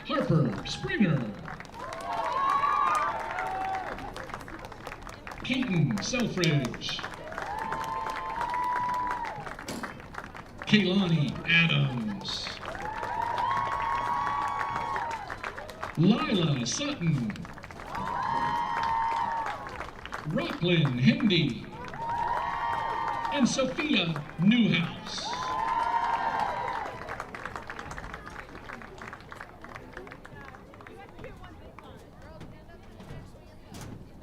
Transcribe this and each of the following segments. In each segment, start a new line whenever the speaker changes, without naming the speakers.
Harper Springer. Keaton Selfridge. Kaylani Adams. Lila Sutton. Rocklyn Hindy. And Sophia Newhouse.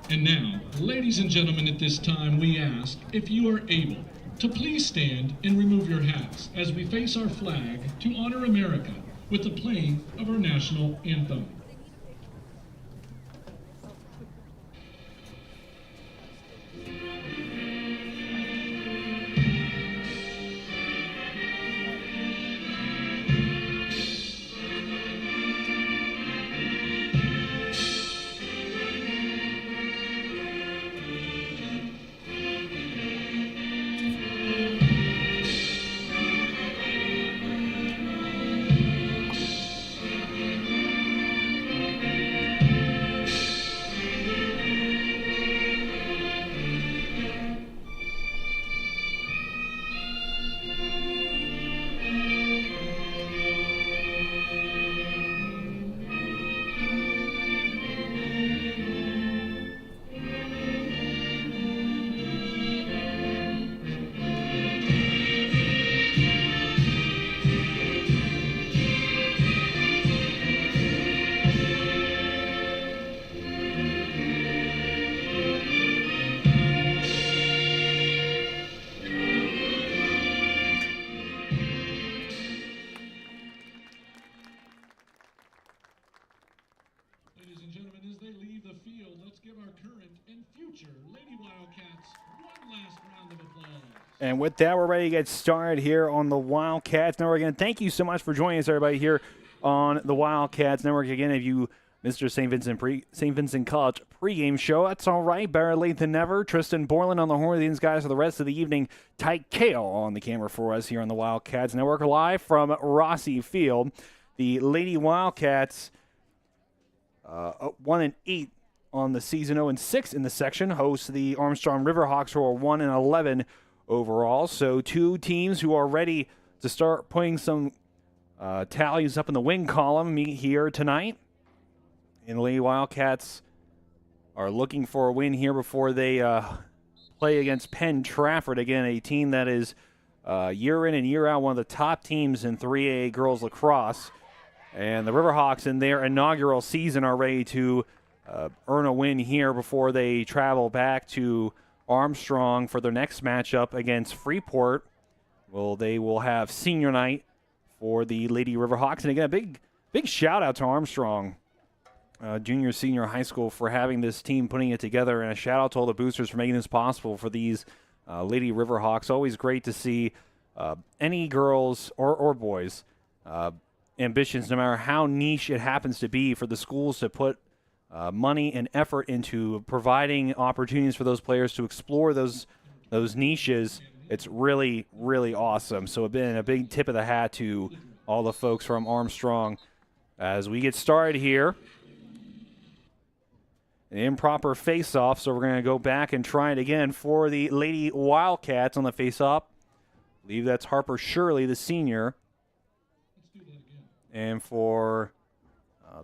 And now, ladies and gentlemen, at this time we ask if you are able to please stand and remove your hats as we face our flag to honor America with the playing of our national anthem. Ladies and gentlemen, as they leave the field, let's give our current and future Lady Wildcats one last round of applause.
And with that, we're ready to get started here on the Wildcats Network. Again, thank you so much for joining us, everybody, here on the Wildcats Network. Again, if you missed our St. Vincent College pregame show, that's all right. Better late than never. Tristan Borland on the horn of these guys for the rest of the evening. Tyke Kale on the camera for us here on the Wildcats Network, live from Rossi Field. The Lady Wildcats 1-8 on the season, 0-6 in the section, hosts the Armstrong Riverhawks, who are 1-11 overall. So two teams who are ready to start putting some tallies up in the win column meet here tonight. And the Lady Wildcats are looking for a win here before they play against Penn Trafford. Again, a team that is year in and year out one of the top teams in 3A girls lacrosse. And the Riverhawks in their inaugural season are ready to earn a win here before they travel back to Armstrong for their next matchup against Freeport. Well, they will have senior night for the Lady Riverhawks. And again, a big shout out to Armstrong Junior Senior High School for having this team, putting it together. And a shout out to all the boosters for making this possible for these Lady Riverhawks. Always great to see any girls or boys ambitions, no matter how niche it happens to be, for the schools to put money and effort into providing opportunities for those players to explore those niches. It's really, really awesome. So it's been a big tip of the hat to all the folks from Armstrong as we get started here. An improper face-off, so we're going to go back and try it again for the Lady Wildcats on the face-off. I believe that's Harper Shirley, the senior. And for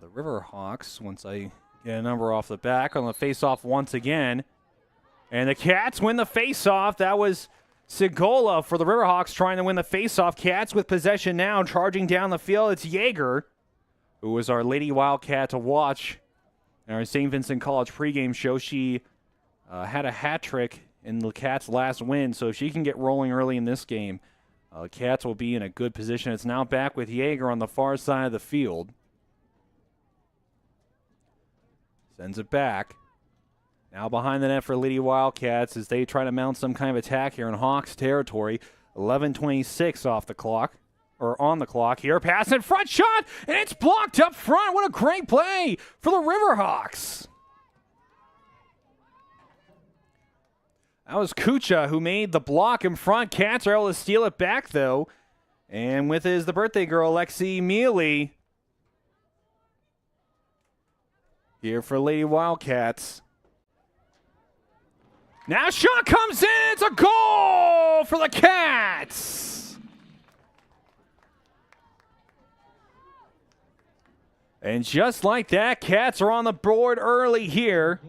the Riverhawks, once I get a number off the back, on the face-off once again. And the Cats win the face-off. That was Segola for the Riverhawks trying to win the face-off. Cats with possession now, charging down the field. It's Yeager, who was our Lady Wildcat to watch in our St. Vincent College pregame show. She had a hat trick in the Cats' last win, so if she can get rolling early in this game, Cats will be in a good position. It's now back with Yeager on the far side of the field. Sends it back. Now behind the net for Lady Wildcats as they try to mount some kind of attack here in Hawks territory. 11:26 off the clock, or on the clock here. Pass in front, shot, and it's blocked up front. What a great play for the Riverhawks. That was Kucha who made the block in front. Cats are able to steal it back, though. And with the birthday girl, Lexi Mealy, here for Lady Wildcats. Now shot comes in. It's a goal for the Cats. And just like that, Cats are on the board early here.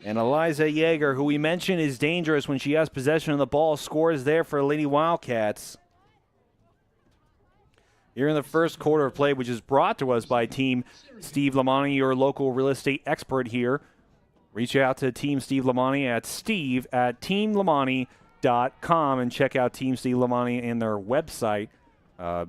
And Eliza Yeager, who we mentioned is dangerous when she has possession of the ball, scores there for Lady Wildcats. Here in the first quarter of play, which is brought to us by Team Steve Lamani, your local real estate expert here. Reach out to Team Steve Lamani at steve@teamlamani.com and check out Team Steve Lamani and their website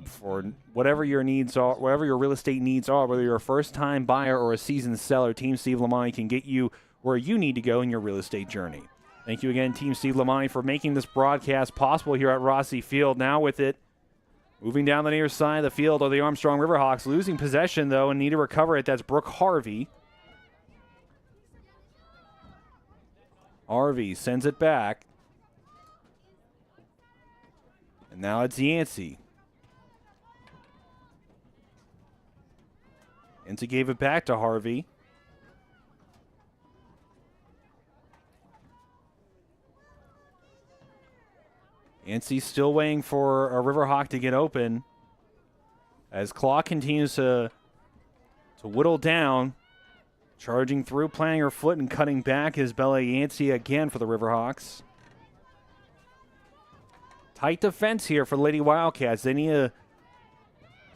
for whatever your needs are, whatever your real estate needs are, whether you're a first-time buyer or a seasoned seller. Team Steve Lamani can get you where you need to go in your real estate journey. Thank you again, Team Steve Lamani, for making this broadcast possible here at Rossi Field. Now with it, moving down the near side of the field are the Armstrong Riverhawks, losing possession, though, and need to recover it. That's Brooke Harvey. Harvey sends it back. And now it's Yancey. Yancey gave it back to Harvey. Yancey's still waiting for a Riverhawk to get open as clock continues to whittle down. Charging through, planting her foot and cutting back is Bella Yancey again for the Riverhawks. Tight defense here for Lady Wildcats. They need to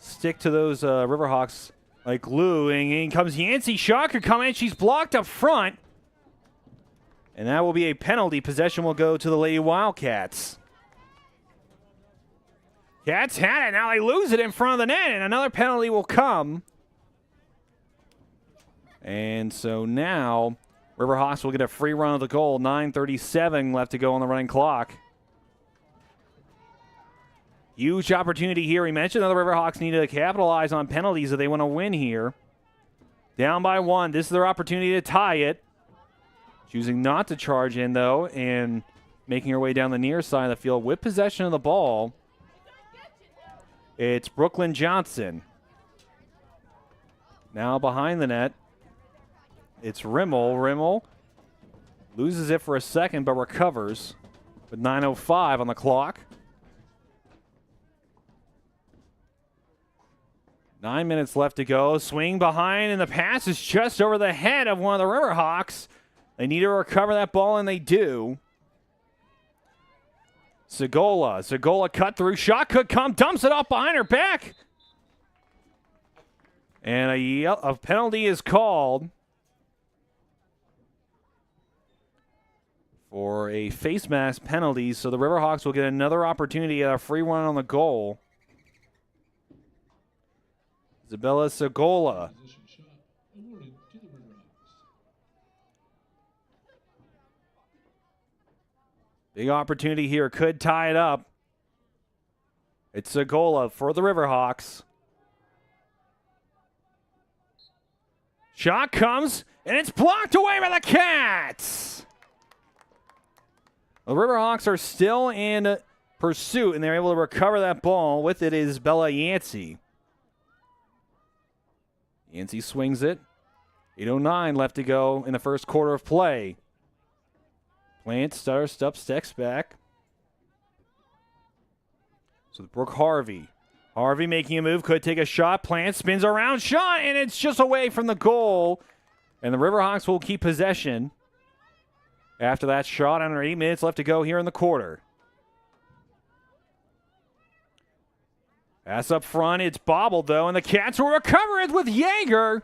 stick to those Riverhawks like glue. And in comes Yancey. Shot could come in. She's blocked up front. And that will be a penalty. Possession will go to the Lady Wildcats. Cats had it. Now they lose it in front of the net, and another penalty will come. And so now Riverhawks will get a free run of the goal. 9:37 left to go on the running clock. Huge opportunity here. We mentioned that the Riverhawks need to capitalize on penalties if they want to win here. Down by one. This is their opportunity to tie it. Choosing not to charge in, though, and making her way down the near side of the field with possession of the ball. It's Brooklyn Johnson. Now behind the net, it's Rimmel. Rimmel loses it for a second, but recovers with 9:05 on the clock. 9 minutes left to go. Swing behind, and the pass is just over the head of one of the Riverhawks. They need to recover that ball, and they do. Segola cut through. Shot could come. Dumps it off behind her back. And a penalty is called for a face mask penalty. So the Riverhawks will get another opportunity at a free run on the goal. Isabella Segola. Big opportunity here. Could tie it up. It's Segola for the Riverhawks. Shot comes, and it's blocked away by the Cats. The Riverhawks are still in pursuit, and they're able to recover that ball. With it is Bella Yancey. Yancey swings it. 8:09 left to go in the first quarter of play. Plant, stutter, steps back. So Brooke Harvey. Harvey making a move, could take a shot. Plant spins around, shot, and it's just away from the goal. And the Riverhawks will keep possession after that shot. Under 8 minutes left to go here in the quarter. Pass up front, it's bobbled though, and the Cats will recover it with Yeager.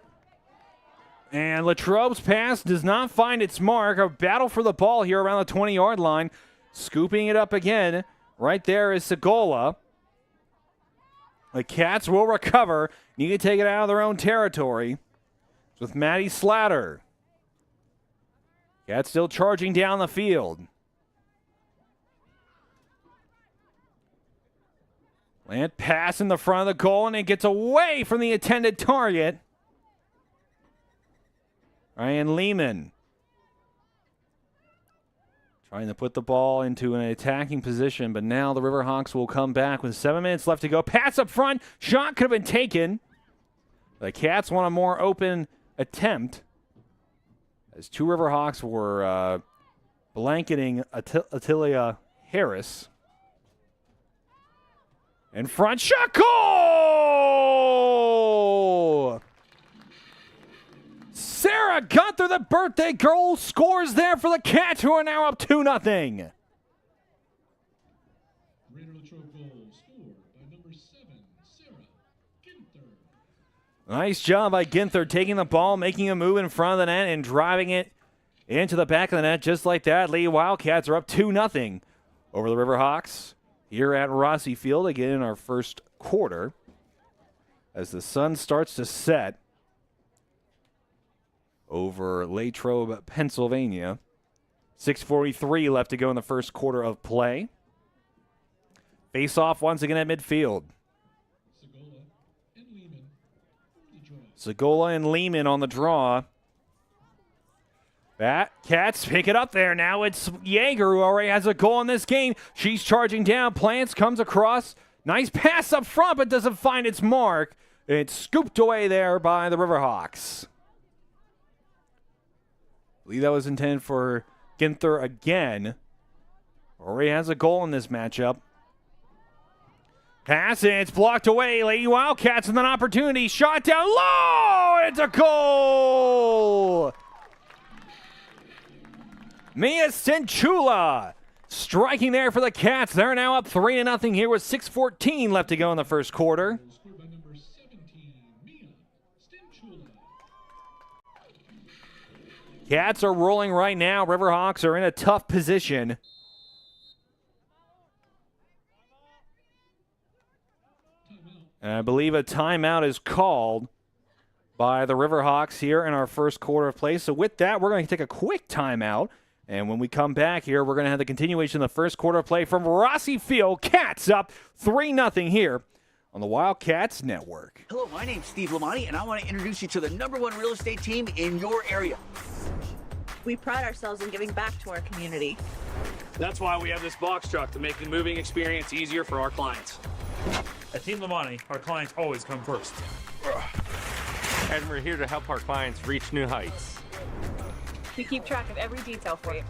And Latrobe's pass does not find its mark. A battle for the ball here around the 20-yard line. Scooping it up again. Right there is Segola. The Cats will recover. Need to take it out of their own territory. It's with Maddie Slatter. Cats still charging down the field. Plant pass in the front of the goal, and it gets away from the intended target. Ryan Lehman Trying to put the ball into an attacking position, but now the Riverhawks will come back with 7 minutes left to go. Pass up front. Shot could have been taken. The Cats want a more open attempt, as two Riverhawks were blanketing Attilia Harris. In front, shot goal! Sarah Gunther, the birthday girl, scores there for the Cats, who are now up 2-0.
Greater Latrobe goal scored by number 7, Sarah Ginther.
Nice job by Ginther, taking the ball, making a move in front of the net, and driving it into the back of the net just like that. Lady Wildcats are up 2-0 over the Riverhawks here at Rossi Field again in our first quarter as the sun starts to set over Latrobe, Pennsylvania. 6:43 left to go in the first quarter of play. Face off once again at midfield. Segola and Lehman on the draw. Cats pick it up there. Now it's Yeager, who already has a goal in this game. She's charging down. Plants comes across. Nice pass up front, but doesn't find its mark. It's scooped away there by the Riverhawks. I believe that was intended for Ginther again. Already has a goal in this matchup. Pass, and it's blocked away. Lady Wildcats with an opportunity. Shot down low. It's a goal. Mia Senchula striking there for the Cats. They're now up 3-0 here with 6:14 left to go in the first quarter.
Scored by number 17, Mia Stenchula.
Cats are rolling right now. Riverhawks are in a tough position. And I believe a timeout is called by the Riverhawks here in our first quarter of play. So with that, we're going to take a quick timeout. And when we come back here, we're going to have the continuation of the first quarter of play from Rossi Field. Cats up 3-0 here on the Wildcats Network.
Hello, my name's Steve Lamani, and I want to introduce you to the #1 real estate team in your area.
We pride ourselves in giving back to our community.
That's why we have this box truck to make the moving experience easier for our clients.
At Team Lamani, our clients always come first.
And we're here to help our clients reach new heights.
We keep track of every detail for you.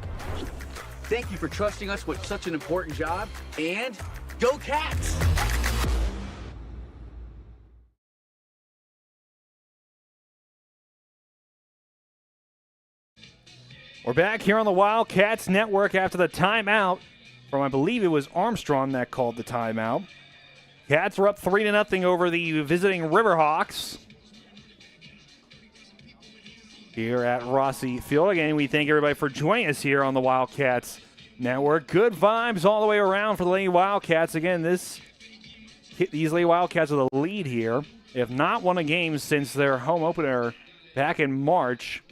Thank you for trusting us with such an important job, and go Cats!
We're back here on the Wildcats Network after the timeout from, I believe it was Armstrong that called the timeout. Cats are up 3-0 over the visiting Riverhawks here at Rossi Field. Again, we thank everybody for joining us here on the Wildcats Network. Good vibes all the way around for the Lady Wildcats. Again, these Lady Wildcats are the lead here. They have not won a game since their home opener back in March,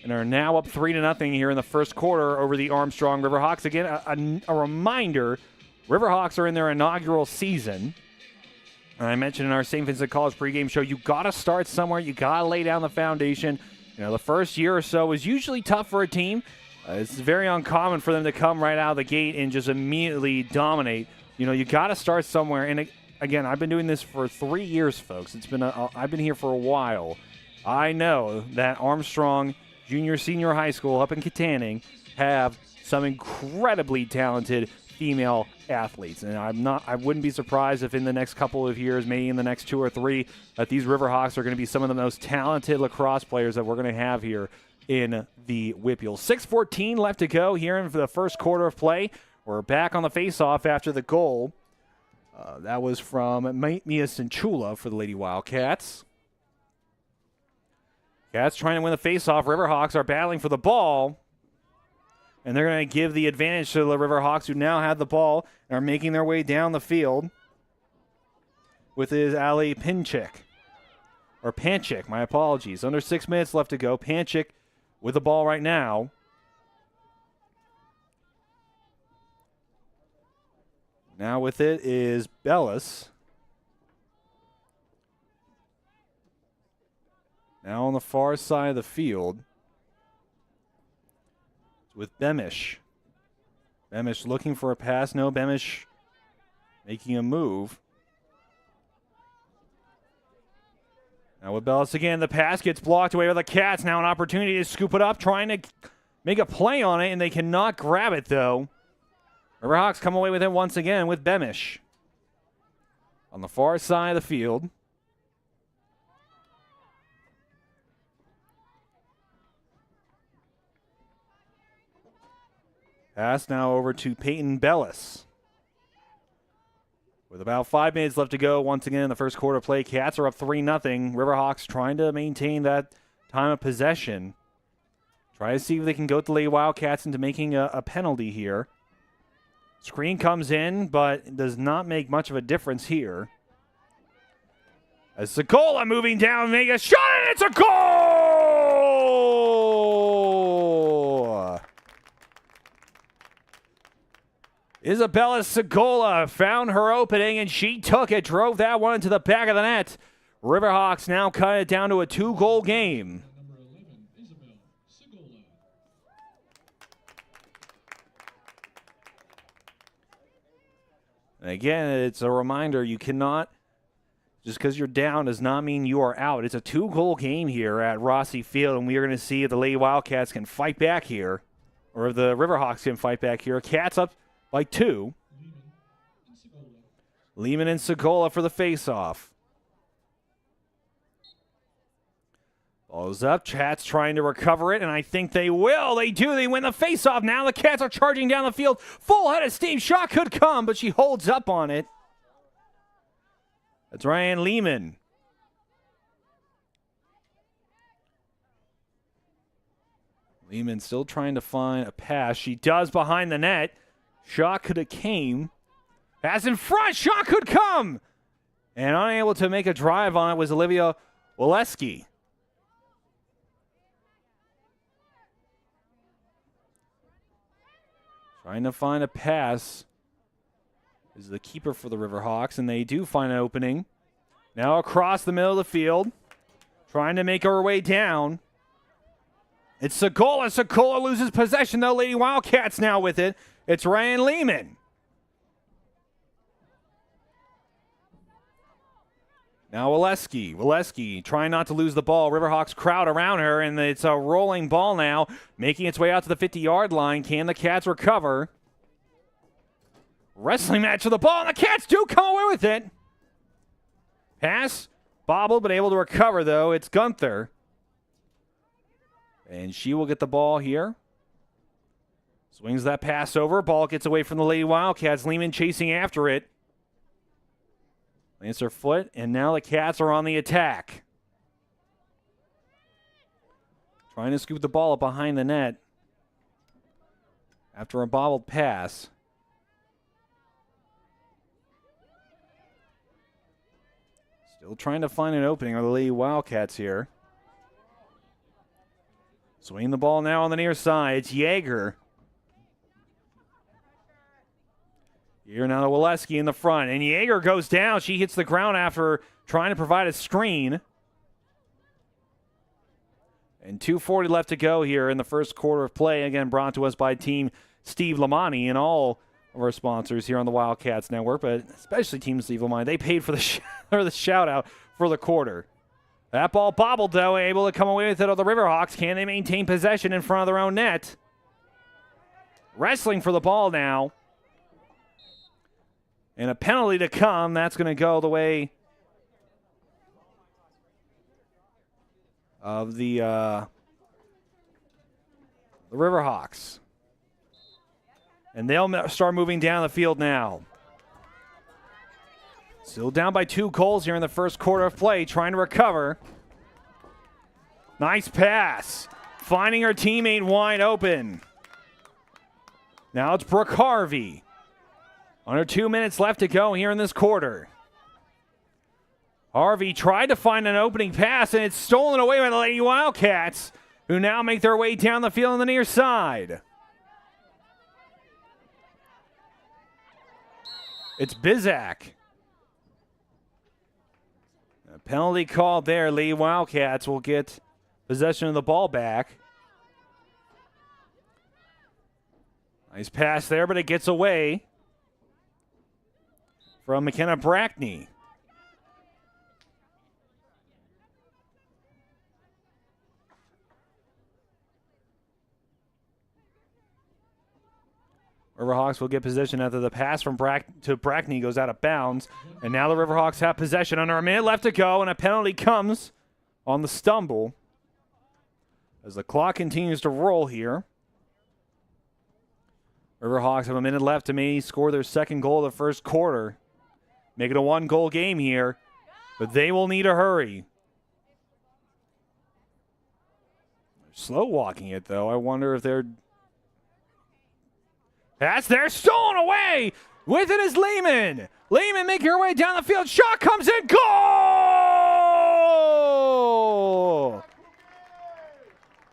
and are now up 3-0 here in the first quarter over the Armstrong Riverhawks. Again, a reminder, Riverhawks are in their inaugural season. And I mentioned in our St. Vincent College pregame show, you got to start somewhere. You got to lay down the foundation. You know, the first year or so is usually tough for a team. It's very uncommon for them to come right out of the gate and just immediately dominate. You know, you got to start somewhere. And again, I've been doing this for 3 years, folks. I've been here for a while. I know that Armstrong Junior Senior High School up in Katanning have some incredibly talented female athletes, and I wouldn't be surprised if in the next couple of years, maybe in the next 2 or 3, that these Riverhawks are going to be some of the most talented lacrosse players that we're going to have here in the WPIAL. 6:14 left to go here in the first quarter of play. We're back on the face-off after the goal. That was from Mia Senchula for the Lady Wildcats. Cats trying to win the face-off. Riverhawks are battling for the ball. And they're going to give the advantage to the Riverhawks, who now have the ball and are making their way down the field with his Ali Panchik. My apologies. Under 6 minutes left to go. Panchik with the ball right now. Now with it is Bellis. Now on the far side of the field with Bemish. Beamish looking for a pass. No, Beamish making a move. Now with Bellis again, the pass gets blocked away by the Cats. Now an opportunity to scoop it up, trying to make a play on it, and they cannot grab it, though. Riverhawks come away with it once again with Beamish on the far side of the field. Pass now over to Peyton Bellis. With about 5 minutes left to go, once again in the first quarter play, Cats are up 3-0. Riverhawks trying to maintain that time of possession. Try to see if they can goat the Lady Wildcats into making a penalty here. Screen comes in, but it does not make much of a difference here. As Segola moving down, make a shot, and it's a goal! Isabella Segola found her opening, and she took it, drove that one into the back of the net. Riverhawks now cut it down to a 2-goal game.
Number 11, Isabel Segola.
And again, it's a reminder, you cannot, just because you're down does not mean you are out. It's a 2-goal game here at Rossi Field, and we are going to see if the Lady Wildcats can fight back here, or if the Riverhawks can fight back here. Cats up by 2. Lehman and Segola for the face-off. Ball's up. Cats trying to recover it, and I think they will. They do. They win the face-off. Now the Cats are charging down the field. Full head of steam. Shot could come, but she holds up on it. That's Ryan Lehman. Lehman still trying to find a pass. She does behind the net. Shot could have came. Pass in front. Shot could come. And unable to make a drive on it was Olivia Waleski. Trying to find a pass is the keeper for the Riverhawks, and they do find an opening. Now across the middle of the field. Trying to make her way down. It's Segola. Segola loses possession, though. Lady Wildcats now with it. It's Ryan Lehman. Now Waleski. Waleski trying not to lose the ball. Riverhawks crowd around her, and it's a rolling ball now, making its way out to the 50-yard line. Can the Cats recover? Wrestling match for the ball, and the Cats do come away with it. Pass, bobbled, but able to recover, though. It's Gunther. And she will get the ball here. Swings that pass over. Ball gets away from the Lady Wildcats. Lehman chasing after it. Lands her foot, and now the Cats are on the attack. Trying to scoop the ball up behind the net after a bobbled pass. Still trying to find an opening are the Lady Wildcats here. Swinging the ball now on the near side. It's Yeager. Here now to Waleski in the front. And Yeager goes down. She hits the ground after trying to provide a screen. And 2:40 left to go here in the first quarter of play. Again, brought to us by Team Steve Lamani and all of our sponsors here on the Wildcats Network, but especially Team Steve Lamani. They paid for the shout-out for the quarter. That ball bobbled, though, able to come away with it on the Riverhawks. Can they maintain possession in front of their own net? Wrestling for the ball now. And a penalty to come. That's going to go the way of the Riverhawks. And they'll start moving down the field now. Still down by 2 goals here in the first quarter of play. Trying to recover. Nice pass. Finding her teammate wide open. Now it's Brooke Harvey. Under 2 minutes left to go here in this quarter. Harvey tried to find an opening pass, and it's stolen away by the Lady Wildcats, who now make their way down the field on the near side. It's Bizak. A penalty called there. Lady Wildcats will get possession of the ball back. Nice pass there, but it gets away from McKenna Brackney. Riverhawks will get possession after the pass from Brackney goes out of bounds. And now the Riverhawks have possession under a minute left to go, and a penalty comes on the stumble as the clock continues to roll here. Riverhawks have a minute left to maybe score their second goal of the first quarter. Make it a one-goal game here, but they will need a hurry. They're slow walking it, though. I wonder if they're... Pass there, stolen away! With it is Lehman. Lehman making her way down the field. Shot comes in. Goal!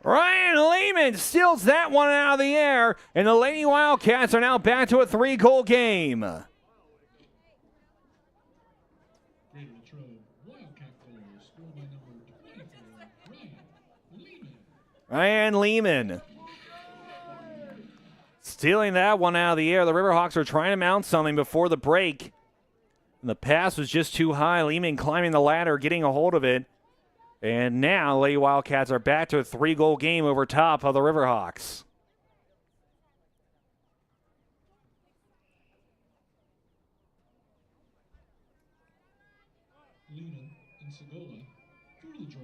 Ryan Lehman steals that one out of the air, and the Lady Wildcats are now back to a 3-goal game.
Greater Latrobe Wildcat goal scored by number 24, Ryan Lehman.
Stealing that one out of the air. The Riverhawks are trying to mount something before the break. And the pass was just too high. Lehman climbing the ladder, getting a hold of it. And now the Lady Wildcats are back to a 3-goal game over top of the Riverhawks.
Lehman and Segola drew the draw.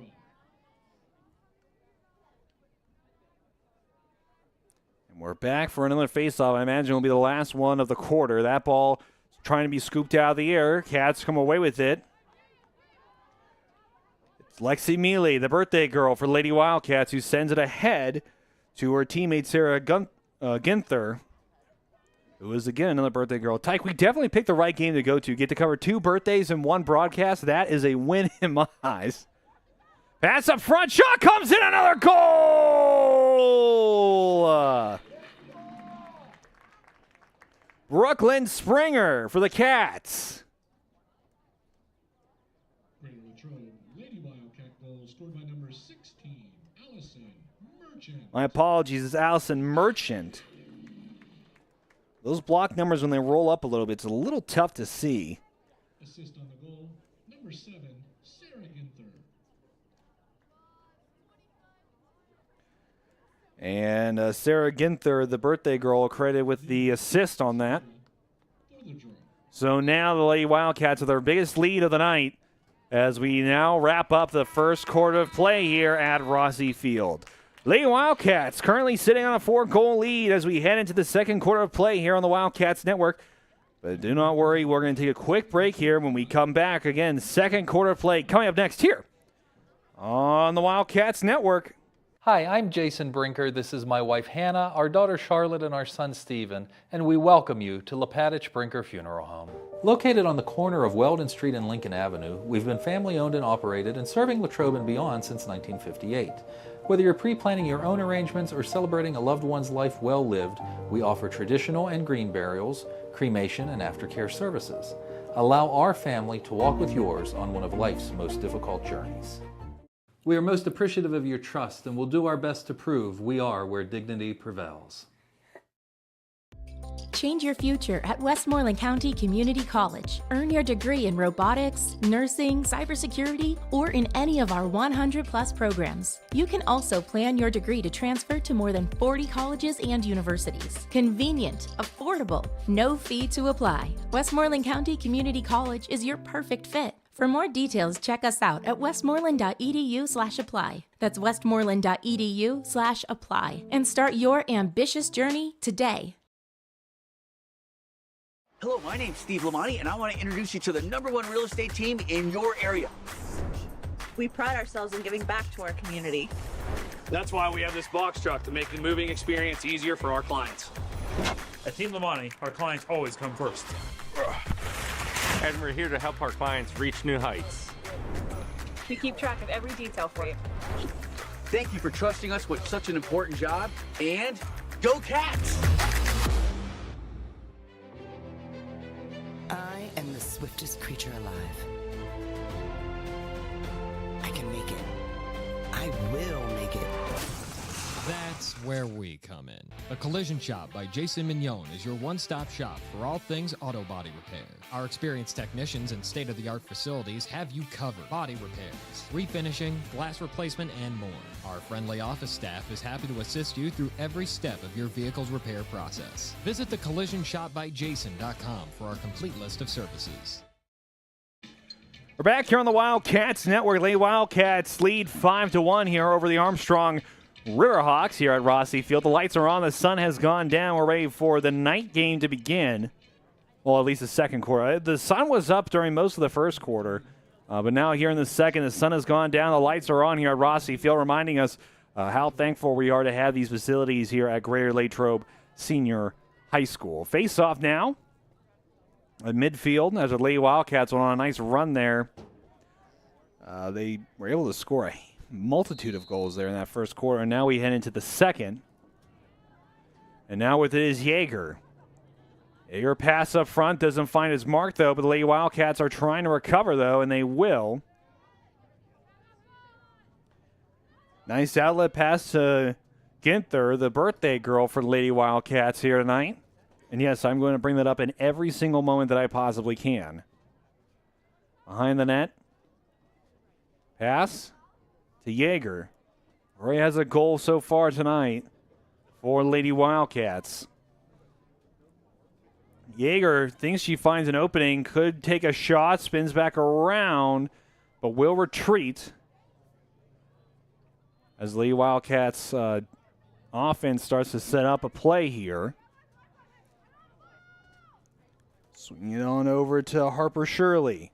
And we're back for another faceoff. I imagine it will be the last one of the quarter. That ball is trying to be scooped out of the air. Cats come away with it. It's Lexi Mealy, the birthday girl for Lady Wildcats, who sends it ahead to her teammate Sarah Ginther, who is again another birthday girl. Tyke, we definitely picked the right game to go to. Get to cover 2 birthdays in one broadcast. That is a win in my eyes. Pass up front. Shot comes in. Another goal. Brooklyn Springer for the Cats.
Greater Latrobe Lady Wildcat goal scored by number 16, Allison Merchant.
My apologies. It's Allison Merchant. Those block numbers, when they roll up a little bit, it's a little tough to see.
Assist on the goal, number 7, Sarah Ginther.
And Sarah Ginther, the birthday girl, credited with the assist on that.
For the draw.
So now the Lady Wildcats have their biggest lead of the night as we now wrap up the first quarter of play here at Rossi Field. Lady Wildcats currently sitting on a 4-goal lead as we head into the second quarter of play here on the Wildcats Network. But do not worry, we're going to take a quick break here. When we come back, again, second quarter of play coming up next here on the Wildcats Network.
Hi, I'm Jason Brinker. This is my wife Hannah, our daughter Charlotte, and our son Stephen, and we welcome you to Lepatich Brinker Funeral Home. Located on the corner of Weldon Street and Lincoln Avenue, we've been family owned and operated and serving Latrobe and beyond since 1958. Whether you're pre-planning your own arrangements or celebrating a loved one's life well lived, we offer traditional and green burials, cremation, and aftercare services. Allow our family to walk with yours on one of life's most difficult journeys. We are most appreciative of your trust and will do our best to prove we are where dignity prevails.
Change your future at Westmoreland County Community College. Earn your degree in robotics, nursing, cybersecurity, or in any of our 100+ programs. You can also plan your degree to transfer to more than 40 colleges and universities. Convenient, affordable, no fee to apply. Westmoreland County Community College is your perfect fit. For more details, check us out at westmoreland.edu/apply. That's westmoreland.edu/apply. And start your ambitious journey today.
Hello, my name's Steve Lamonti, and I want to introduce you to the #1 real estate team in your area.
We pride ourselves in giving back to our community.
That's why we have this box truck to make the moving experience easier for our clients.
At Team Lamonti, our clients always come first.
And we're here to help our clients reach new heights.
We keep track of every detail for you.
Thank you for trusting us with such an important job, and go Cats!
I am the swiftest creature alive. I can make it. I will make it.
That's where we come in. The Collision Shop by Jason Mignon is your one-stop shop for all things auto body repair. Our experienced technicians and state-of-the-art facilities have you covered. Body repairs, refinishing, glass replacement, and more. Our friendly office staff is happy to assist you through every step of your vehicle's repair process. Visit thecollisionshopbyjason.com for our complete list of services.
We're back here on the Wildcats Network. Lady Wildcats lead 5-1 here over the Armstrong Riverhawks here at Rossi Field. The lights are on. The sun has gone down. We're ready for the night game to begin. Well, at least the second quarter. The sun was up during most of the first quarter, but now here in the second, the sun has gone down. The lights are on here at Rossi Field, reminding us how thankful we are to have these facilities here at Greater Latrobe Senior High School. Face off now at midfield as the Lady Wildcats went on a nice run there. They were able to score a multitude of goals there in that first quarter, and now we head into the second. And now with it is Yeager. Yeager pass up front, doesn't find his mark though, but the Lady Wildcats are trying to recover though, and they will. Nice outlet pass to Ginther, the birthday girl for the Lady Wildcats here tonight. And yes, I'm going to bring that up in every single moment that I possibly can. Behind the net. Pass to Yeager. Roy has a goal so far tonight for Lady Wildcats. Yeager thinks she finds an opening, could take a shot, spins back around, but will retreat as Lady Wildcats offense starts to set up a play here. Swinging it on over to Harper Shirley.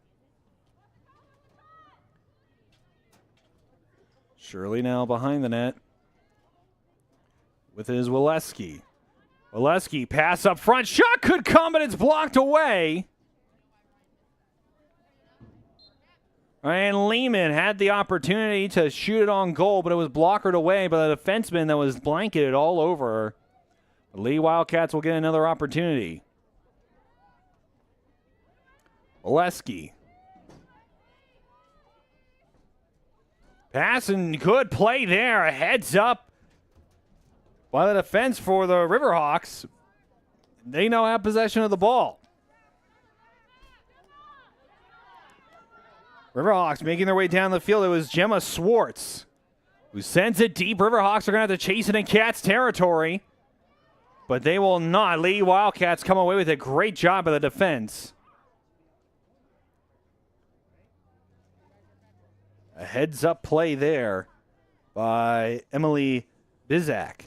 Shirley now behind the net with his Waleski. Waleski pass up front. Shot could come, but it's blocked away. And Lehman had the opportunity to shoot it on goal, but it was blockered away by the defenseman that was blanketed all over her. The Lee Wildcats will get another opportunity. Waleski. Pass and good play there. A heads up by the defense for the Riverhawks. They now have possession of the ball. Riverhawks making their way down the field. It was Gemma Swartz who sends it deep. Riverhawks are going to have to chase it in Cats territory, but they will not. Lady Wildcats come away with a great job by the defense. A heads-up play there by Emily Bizak.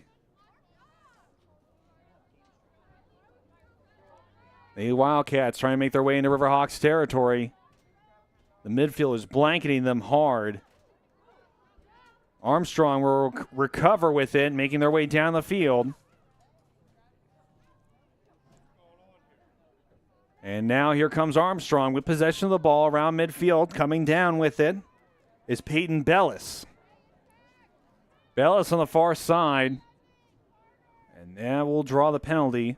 The Wildcats trying to make their way into Riverhawks territory. The midfield is blanketing them hard. Armstrong will recover with it, making their way down the field. And now here comes Armstrong with possession of the ball around midfield. Coming down with it is Peyton Bellis. Bellis on the far side. And that will draw the penalty.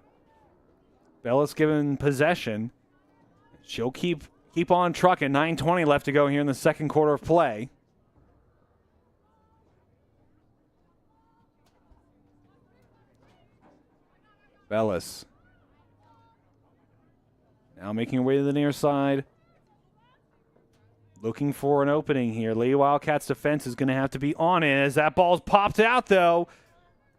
Bellis given possession. She'll keep on trucking. 9:20 left to go here in the second quarter of play. Bellis. Now making her way to the near side. Looking for an opening here. Lady Wildcats defense is going to have to be on it as that ball's popped out, though.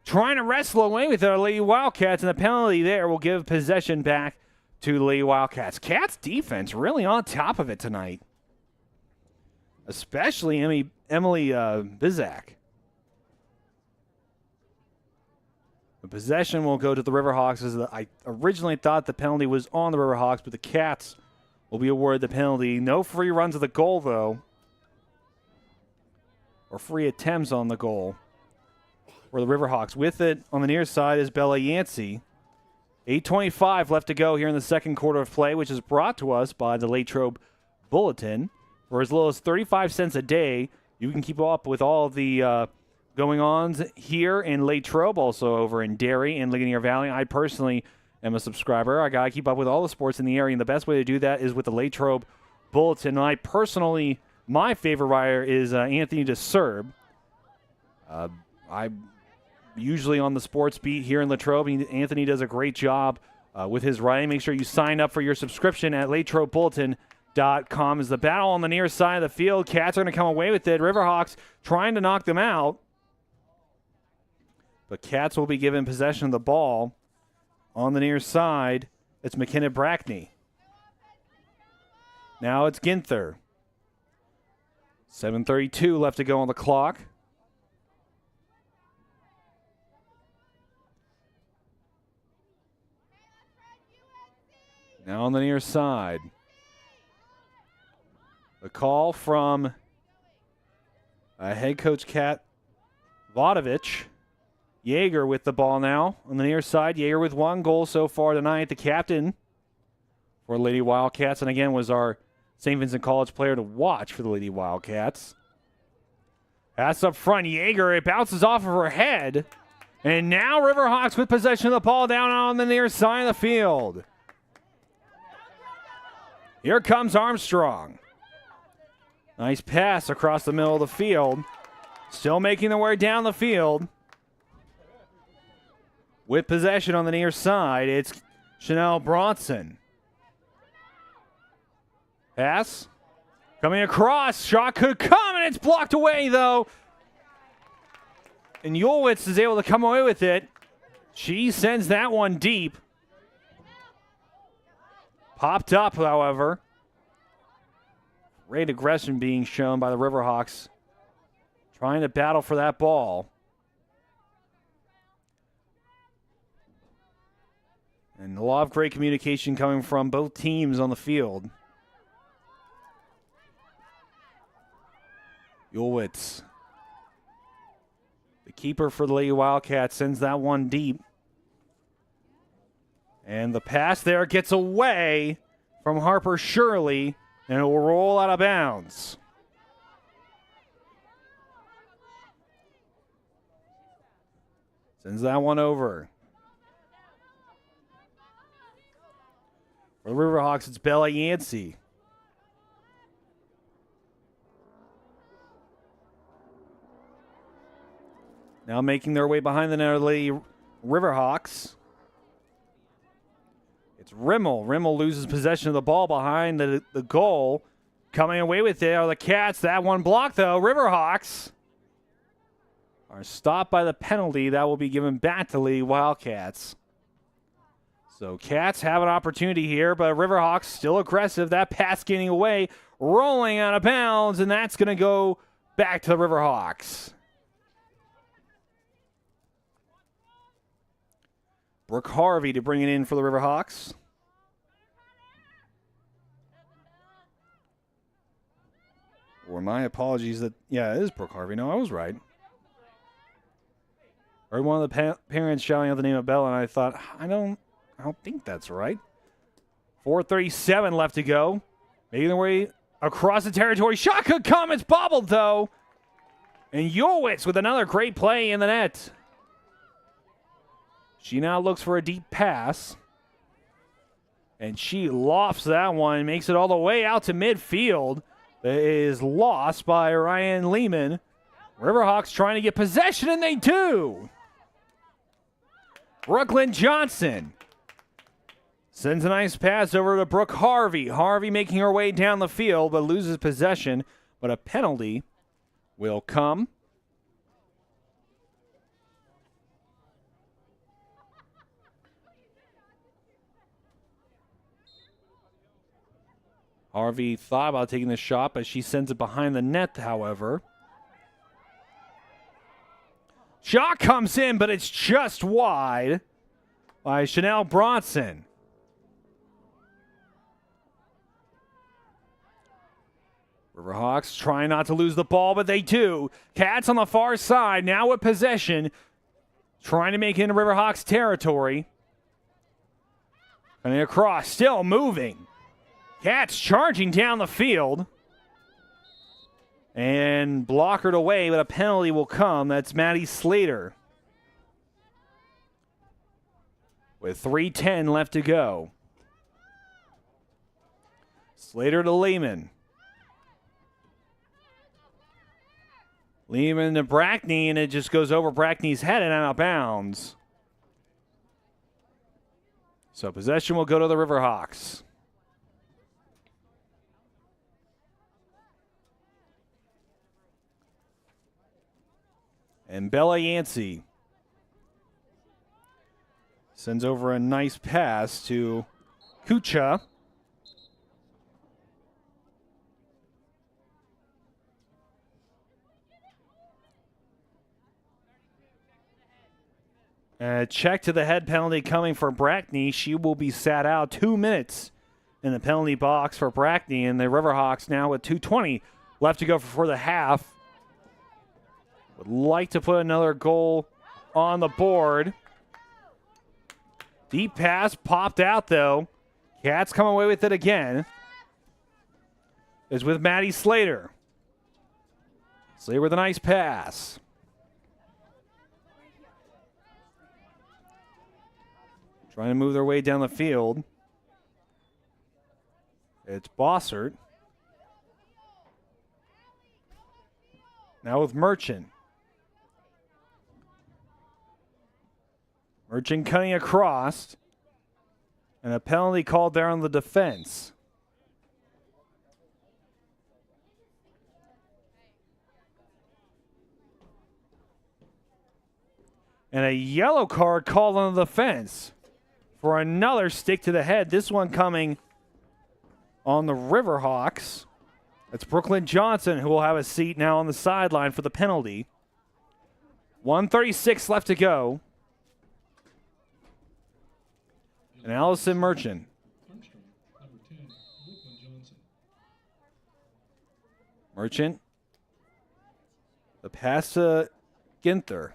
Trying to wrestle away with our Lady Wildcats, and the penalty there will give possession back to the Lady Wildcats. Cats defense really on top of it tonight. Especially Emily Bizak. The possession will go to the Riverhawks. As I originally thought the penalty was on the Riverhawks, but the Cats will be awarded the penalty. No free runs of the goal, though. Or free attempts on the goal for the Riverhawks. With it on the near side is Bella Yancey. 8:25 left to go here in the second quarter of play, which is brought to us by the Latrobe Bulletin. For as little as 35 cents a day, you can keep up with all of the going-ons here in Latrobe, also over in Derry and Ligonier Valley. I personally am a subscriber. I got to keep up with all the sports in the area, and the best way to do that is with the Latrobe Bulletin. And my favorite writer is Anthony DeSerb. I usually on the sports beat here in Latrobe. Anthony does a great job with his writing. Make sure you sign up for your subscription at LatrobeBulletin.com. As the battle on the near side of the field, Cats are going to come away with it. Riverhawks trying to knock them out. But Cats will be given possession of the ball on the near side. It's McKenna Brackney. Now it's Ginther. 7:32 left to go on the clock. Now on the near side. The call from head coach Kat Vodovich. Yeager with the ball now on the near side. Yeager with 1 goal so far tonight. The captain for Lady Wildcats, and again was our St. Vincent College player to watch for the Lady Wildcats. Pass up front. Yeager, it bounces off of her head. And now Riverhawks with possession of the ball down on the near side of the field. Here comes Armstrong. Nice pass across the middle of the field. Still making their way down the field. With possession on the near side, it's Chanel Bronson. Pass. Coming across. Shot could come, and it's blocked away, though. And Yulwitz is able to come away with it. She sends that one deep. Popped up, however. Great aggression being shown by the Riverhawks. Trying to battle for that ball. And a lot of great communication coming from both teams on the field. Yulwitz, the keeper for the Lady Wildcats, sends that one deep. And the pass there gets away from Harper Shirley, and it will roll out of bounds. Sends that one over. For the Riverhawks, it's Bella Yancey. Now making their way behind the net, Lady Riverhawks. It's Rimmel. Rimmel loses possession of the ball behind the goal. Coming away with it are the Cats. That one blocked, though. Riverhawks are stopped by the penalty. That will be given back to Lady Wildcats. So Cats have an opportunity here, but Riverhawks still aggressive. That pass getting away, rolling out of bounds, and that's going to go back to the Riverhawks. Brooke Harvey to bring it in for the Riverhawks. Or my apologies that, yeah, it is Brooke Harvey. No, I was right. I heard one of the parents shouting out the name of Bella, and I thought, I don't think that's right. 4:37 left to go. Making their way across the territory. Shot could come. It's bobbled, though. And Yulwitz with another great play in the net. She now looks for a deep pass. And she lofts that one. Makes it all the way out to midfield. It is lost by Ryan Lehman. Riverhawks trying to get possession, and they do. Brooklyn Johnson sends a nice pass over to Brooke Harvey. Harvey making her way down the field, but loses possession. But a penalty will come. Harvey thought about taking the shot, but she sends it behind the net, however. Shot comes in, but it's just wide by Chanel Bronson. Riverhawks trying not to lose the ball, but they do. Cats on the far side, now with possession, trying to make it into Riverhawks territory. Coming across, still moving. Cats charging down the field. And blockered away, but a penalty will come. That's Maddie Slater. With 3:10 left to go. Slater to Lehman. Lehman to Brackney, and it just goes over Brackney's head and out of bounds. So possession will go to the Riverhawks. And Bella Yancey sends over a nice pass to Kucha. A check to the head penalty coming for Brackney. She will be sat out 2 minutes in the penalty box for Brackney. And the Riverhawks now with 2:20 left to go for the half. Would like to put another goal on the board. Deep pass popped out, though. Cats come away with it again. Is with Maddie Slater. Slater with a nice pass. Trying to move their way down the field. It's Bossert. Now with Merchant. Merchant cutting across. And a penalty called there on the defense. And a yellow card called on the defense for another stick to the head. This one coming on the Riverhawks. That's Brooklyn Johnson, who will have a seat now on the sideline for the penalty. 1:36 left to go. And Allison Merchant.
Armstrong, number 10, Brooklyn Johnson.
Merchant. The pass to Ginther.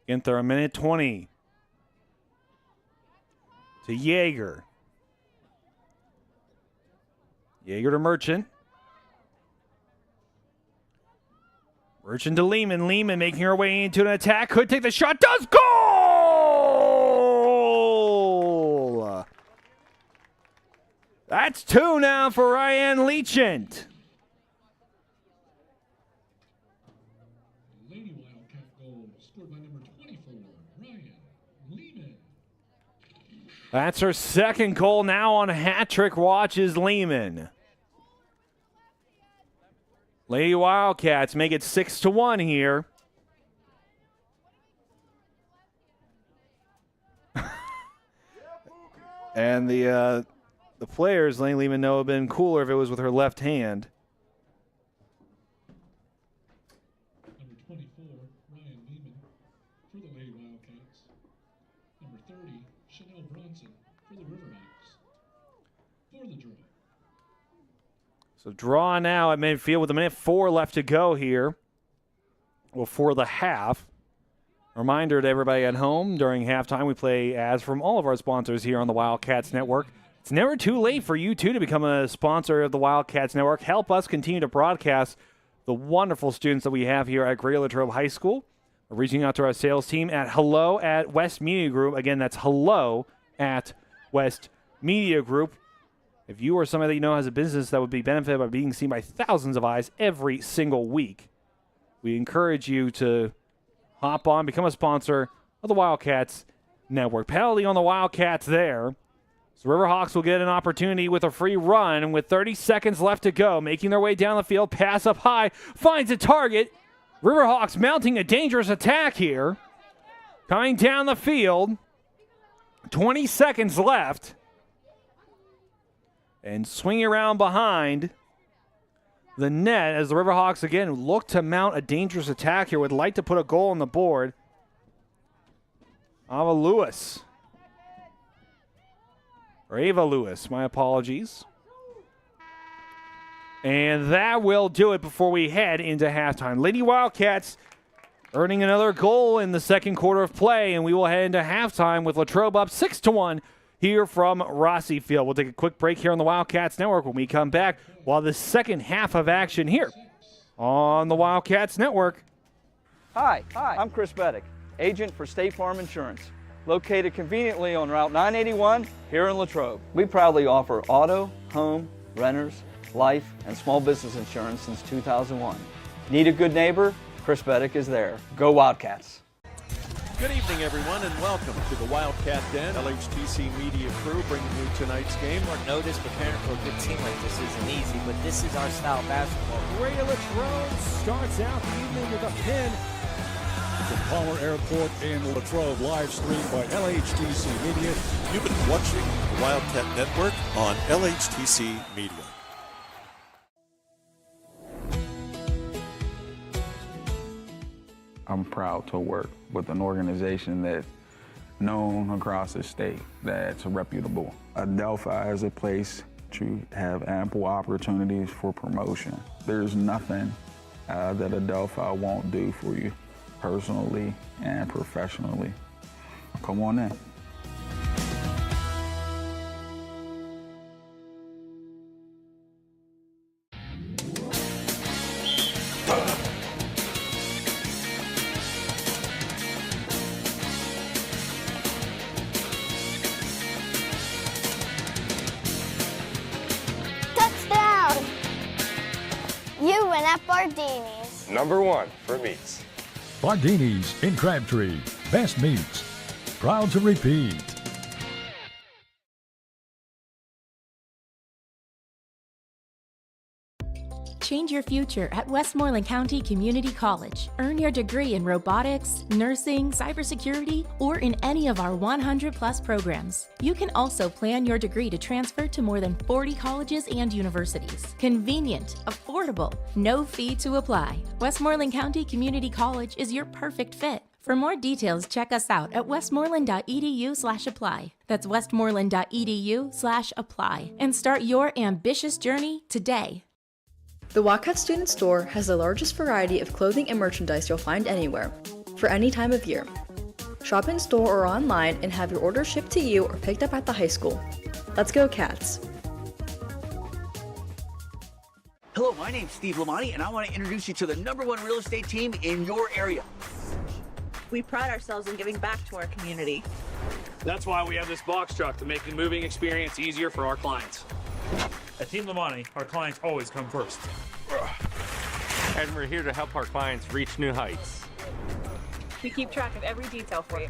Ginther, a minute 20. To Yeager. Yeager to Merchant. Merchant to Lehman. Lehman making her way into an attack. Could take the shot. Does goal! That's 2 now for Ryan Leachant.
Lady Wildcat goal scored by number 24, Ryan Lehman.
That's her second goal now on hat trick watch is Lehman. Lady Wildcats make it 6-1 here. And the players, letting Lehman know, have been cooler if it was with her left hand.
Number 24, Ryan Lehman for the Lady Wildcats. Number 30, Chanel Bronson for the Riverhawks. For the draw.
So draw now at midfield with a minute 4 left to go here. Well, for the half. Reminder to everybody at home, during halftime we play ads from all of our sponsors here on the Wildcats Network. It's never too late for you, too, to become a sponsor of the Wildcats Network. Help us continue to broadcast the wonderful students that we have here at Greater Latrobe High School. We're reaching out to our sales team at hello@West Media Group. Again, that's hello@West Media Group. If you or somebody that you know has a business that would be benefited by being seen by thousands of eyes every single week, we encourage you to hop on, become a sponsor of the Wildcats Network. Penalty on the Wildcats there. So Riverhawks will get an opportunity with a free run with 30 seconds left to go, making their way down the field. Pass up high, finds a target. Riverhawks mounting a dangerous attack here. Coming down the field. 20 seconds left. And swinging around behind the net as the Riverhawks again look to mount a dangerous attack here. Would like to put a goal on the board. Ava Lewis. Or Ava Lewis, my apologies. And that will do it before we head into halftime. Lady Wildcats earning another goal in the second quarter of play, and we will head into halftime with Latrobe up 6-1 here from Rossi Field. We'll take a quick break here on the Wildcats Network. When we come back, while the second half of action here on the Wildcats Network.
Hi, I'm Chris Beddick, agent for State Farm Insurance. located conveniently on Route 981 here in Latrobe. We proudly offer auto, home, renters, life, and small business insurance since 2001. Need a good neighbor? Chris Beddick is there. Go Wildcats!
Good evening, everyone, and welcome to the Wildcat Den. LHTC Media Crew bringing you tonight's game.
No, this preparing for a good team like this isn't easy, but this is our style of basketball.
Ray Latrobe starts out the evening with a pin from Palmer Airport in Latrobe, live streamed by LHTC Media.
You've been watching the Wildcat Network on LHTC Media.
I'm proud to work with an organization that's known across the state, that's reputable. Adelphi is a place to have ample opportunities for promotion. There's nothing that Adelphi won't do for you personally and professionally. Come on in.
Touchdown! You win at Bardini's.
#1 for meats.
Bardini's in Crabtree. Best meats. Proud to repeat.
Change your future at Westmoreland County Community College. Earn your degree in robotics, nursing, cybersecurity, or in any of our 100-plus programs. You can also plan your degree to transfer to more than 40 colleges and universities. Convenient, affordable, no fee to apply. Westmoreland County Community College is your perfect fit. For more details, check us out at westmoreland.edu/apply. That's westmoreland.edu/apply. And start your ambitious journey today.
The Wildcat Student Store has the largest variety of clothing and merchandise you'll find anywhere, for any time of year. Shop in store or online and have your order shipped to you or picked up at the high school. Let's go Cats!
Hello, my name's Steve Lamani, and I want to introduce you to the #1 real estate team in your area.
We pride ourselves in giving back to our community.
That's why we have this box truck to make the moving experience easier for our clients.
At Team Lamani, our clients always come first.
And we're here to help our clients reach new heights.
We keep track of every detail for you.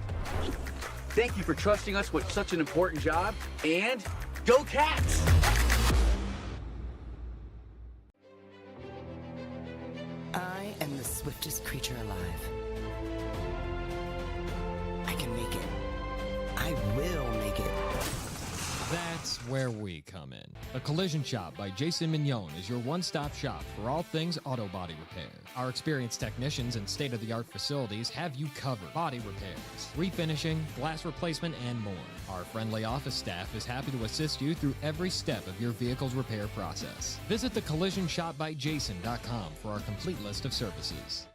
Thank you for trusting us with such an important job, and go Cats!
I am the swiftest creature alive. I can make it. I will make it.
That's where we come in. The Collision Shop by Jason Mignon is your one-stop shop for all things auto body repair. Our experienced technicians and state-of-the-art facilities have you covered. Body repairs, refinishing, glass replacement, and more. Our friendly office staff is happy to assist you through every step of your vehicle's repair process. Visit thecollisionshopbyjason.com for our complete list of services.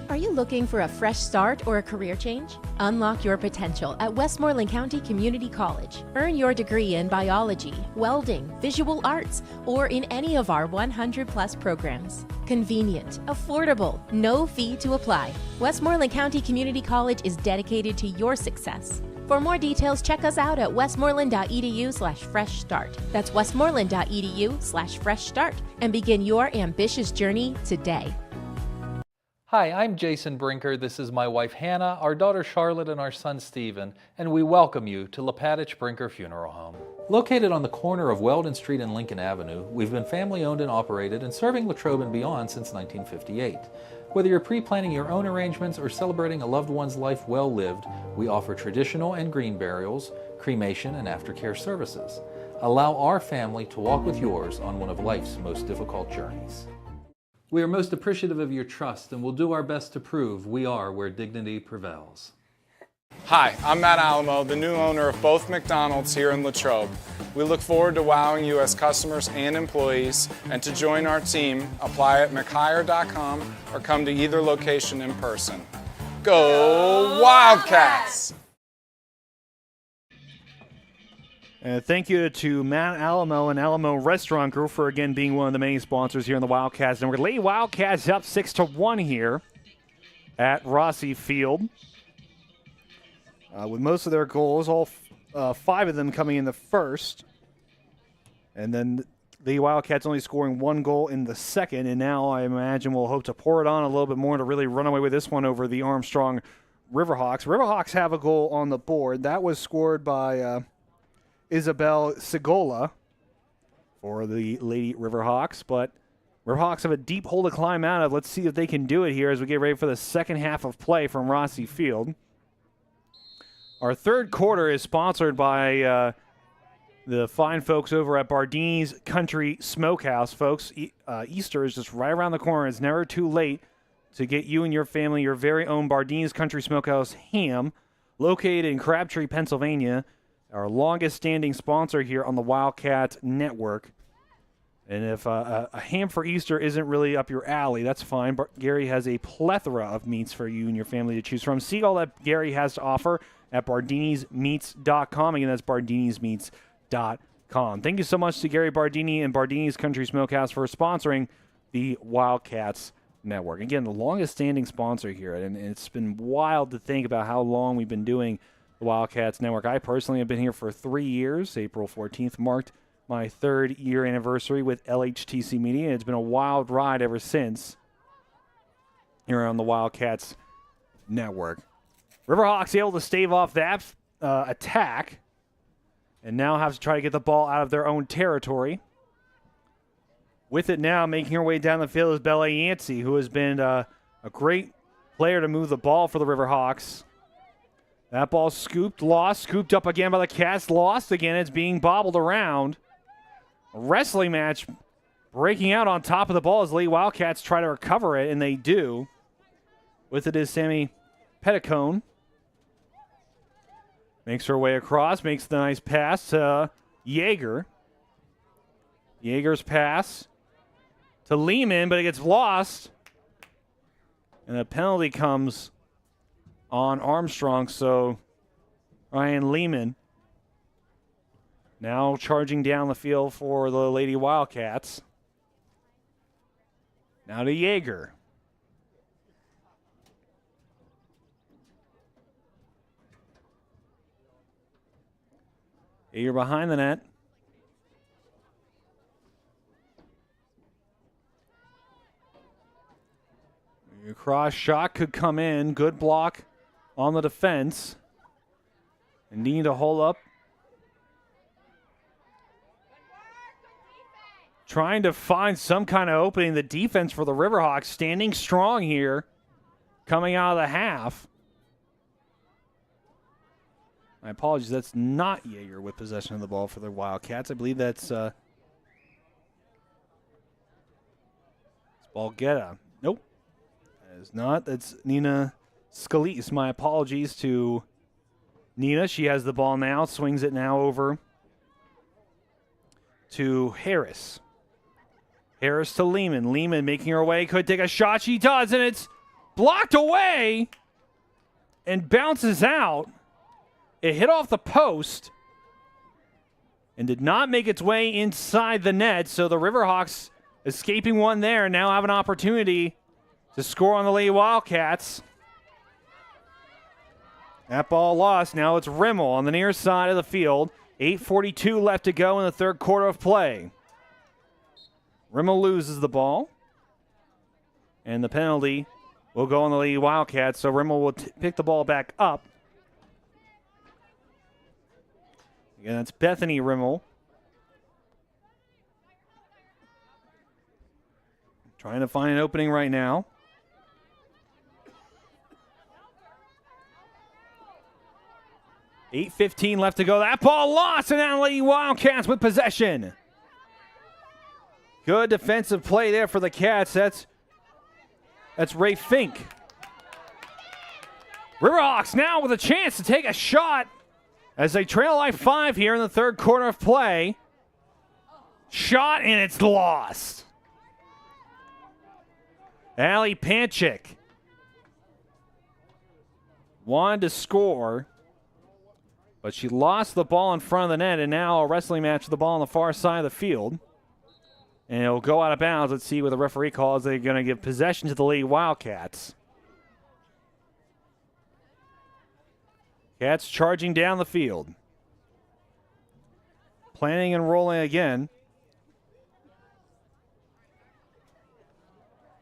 Are you looking for a fresh start or a career change? Unlock your potential at Westmoreland County Community College. Earn your degree in biology, welding, visual arts, or in any of our 100-plus programs. Convenient, affordable, no fee to apply. Westmoreland County Community College is dedicated to your success. For more details, check us out at westmoreland.edu/fresh start. That's westmoreland.edu/fresh start and begin your ambitious journey today.
Hi, I'm Jason Brinker. This is my wife Hannah, our daughter Charlotte, and our son Stephen, and we welcome you to Latrobe Brinker Funeral Home. Located on the corner of Weldon Street and Lincoln Avenue, we've been family-owned and operated and serving Latrobe and beyond since 1958. Whether you're pre-planning your own arrangements or celebrating a loved one's life well lived, we offer traditional and green burials, cremation, and aftercare services. Allow our family to walk with yours on one of life's most difficult journeys. We are most appreciative of your trust and will do our best to prove we are where dignity prevails.
Hi, I'm Matt Alamo, the new owner of both McDonald's here in Latrobe. We look forward to wowing you as customers and employees, and to join our team, apply at mchire.com or come to either location in person. Go Wildcats!
Thank you to Matt Alamo and Alamo Restaurant Group for, again, being one of the main sponsors here in the Wildcats. And we're going to lead Wildcats up 6-1 here at Rossi Field. with most of their goals, all 5 of them coming in the first. And then the Wildcats only scoring 1 goal in the second, and now I imagine we'll hope to pour it on a little bit more to really run away with this one over the Armstrong Riverhawks. Riverhawks have a goal on the board. That was scored by Isabel Segola for the Lady Riverhawks, but Riverhawks have a deep hole to climb out of. Let's see if they can do it here as we get ready for the second half of play from Rossi Field. Our third quarter is sponsored by the fine folks over at Bardini's Country Smokehouse. Folks, Easter is just right around the corner. It's never too late to get you and your family your very own Bardini's Country Smokehouse ham, located in Crabtree, Pennsylvania, our longest-standing sponsor here on the Wildcat Network. And if a ham for Easter isn't really up your alley, that's fine. Gary has a plethora of meats for you and your family to choose from. See all that Gary has to offer at bardinismeats.com. Again, that's bardinismeats.com. Thank you so much to Gary Bardini and Bardini's Country Smokehouse for sponsoring the Wildcats Network. Again, the longest-standing sponsor here, and it's been wild to think about how long we've been doing the Wildcats Network. I personally have been here for 3 years. April 14th marked my 3rd year anniversary with LHTC Media. It's been a wild ride ever since here on the Wildcats Network. Riverhawks able to stave off that attack and now have to try to get the ball out of their own territory. With it now, making her way down the field is Bella Yancey, who has been a great player to move the ball for the Riverhawks. That ball scooped, lost, scooped up again by the Cats, lost again. It's being bobbled around. A wrestling match breaking out on top of the ball as the Lady Wildcats try to recover it, and they do. With it is Sammy Petticone. Makes her way across, makes the nice pass to Yeager. Yeager's pass to Lehman, but it gets lost. And a penalty comes on Armstrong, so Ryan Lehman now charging down the field for the Lady Wildcats. Now to Yeager. Yeager behind the net. A cross shot could come in. Good block on the defense. And need to hold up. Trying to find some kind of opening. The defense for the Riverhawks standing strong here. Coming out of the half. My apologies, that's not Yeager with possession of the ball for the Wildcats. I believe that's Balgetta. Nope. That is not. That's Nina Scalise. My apologies to Nina. She has the ball now. Swings it now over to Harris. Harris to Lehman. Lehman making her way. Could take a shot. She does, and it's blocked away and bounces out. It hit off the post and did not make its way inside the net. So the Riverhawks escaping one there now have an opportunity to score on the Lady Wildcats. That ball lost. Now it's Rimmel on the near side of the field. 8:42 left to go in the third quarter of play. Rimmel loses the ball. And the penalty will go on the Lady Wildcats. So Rimmel will pick the ball back up. Again, that's Bethany Rimmel. Trying to find an opening right now. $8:15 left to go. That ball lost, and now Lady Wildcats with possession. Good defensive play there for the Cats. That's Ray Fink. Riverhawks now with a chance to take a shot as they trail by 5 here in the third quarter of play. Shot, and it's lost. Allie Panchik wanted to score, but she lost the ball in front of the net, and now a wrestling match with the ball on the far side of the field. And it'll go out of bounds. Let's see what the referee calls. They're going to give possession to the Lady Wildcats. Cats charging down the field. Planning and rolling again.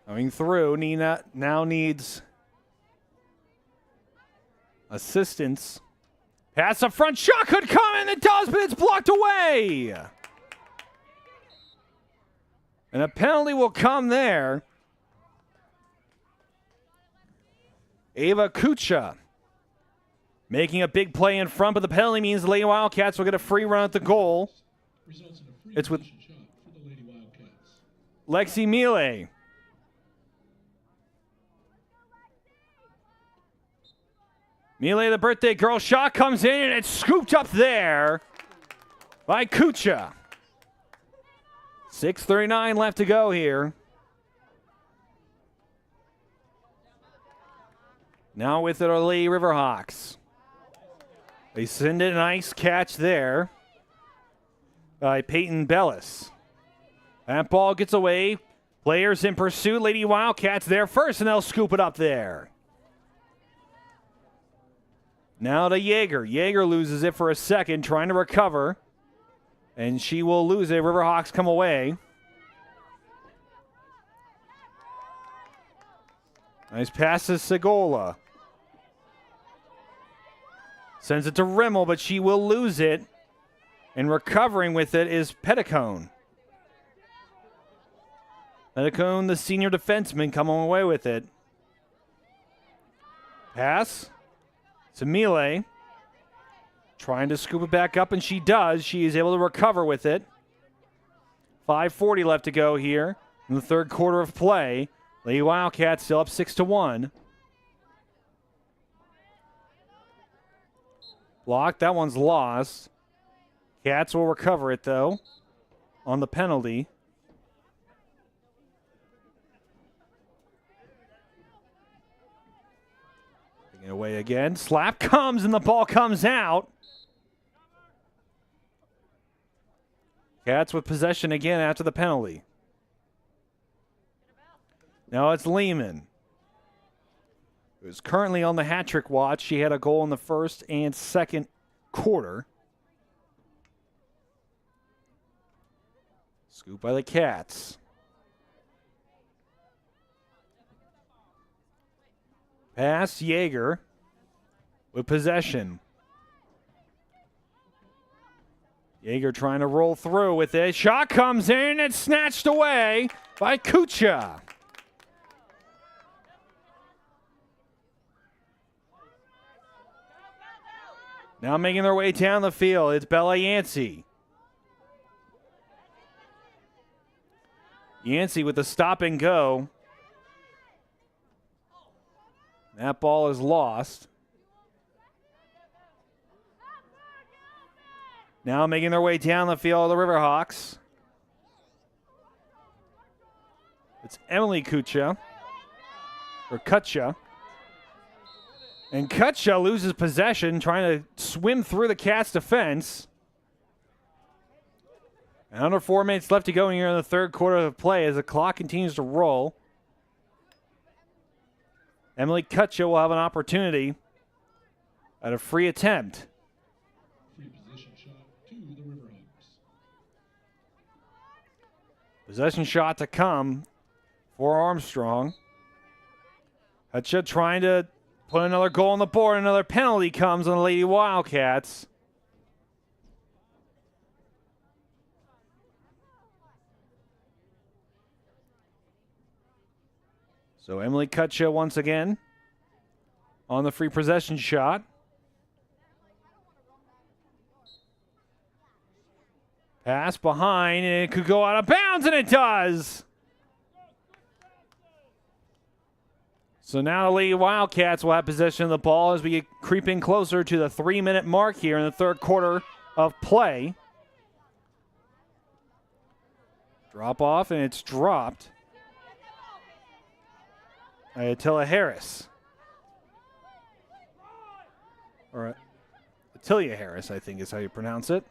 Going through. Nina now needs assistance. Pass a front shot could come, and it does, but it's blocked away. And a penalty will come there. Ava Kucha making a big play in front, but the penalty means the Lady Wildcats will get a free run at the goal. It's with Lexi Miele. Miele, the birthday girl, shot comes in, and it's scooped up there by Kucha. 6:39 left to go here. Now with it are the Lady Riverhawks. They send it, a nice catch there by Peyton Bellis. That ball gets away. Players in pursuit. Lady Wildcats there first, and they'll scoop it up there. Now to Yeager. Yeager loses it for a second, trying to recover. And she will lose it. Riverhawks come away. Nice pass to Segola. Sends it to Rimmel, but she will lose it. And recovering with it is Petticone. Petticone, the senior defenseman, coming away with it. Pass to Miele. Trying to scoop it back up, and she does. She is able to recover with it. 5:40 left to go here in the third quarter of play. Lady Wildcats still up 6-1. Blocked. That one's lost. Cats will recover it, though, on the penalty. Taking it away again. Slap comes, and the ball comes out. Cats with possession again after the penalty. Now it's Lehman, who's currently on the hat trick watch. She had a goal in the first and second quarter. Scoop by the Cats. Pass, Yeager with possession. Yeager trying to roll through with it. Shot comes in. It's snatched away by Kucha. Now making their way down the field, it's Bella Yancey. Yancey with the stop and go. That ball is lost. Now making their way down the field, the Riverhawks. It's Emily Kucha, or Kutcha. And Kutcha loses possession, trying to swim through the Cats' defense. And under 4 minutes left to go here in the third quarter of play as the clock continues to roll. Emily Kutcha will have an opportunity at a free attempt.
Free position shot to the Riverhawks.
Possession shot to come for Armstrong. Kutcha trying to put another goal on the board. Another penalty comes on the Lady Wildcats. So Emily Kutcha once again on the free possession shot. Pass behind, and it could go out of bounds, and it does. So now the Lady Wildcats will have possession of the ball as we get creeping closer to the 3-minute mark here in the third quarter of play. Drop off, and it's dropped. Attila Harris. Or Attilia Harris, I think is how you pronounce it.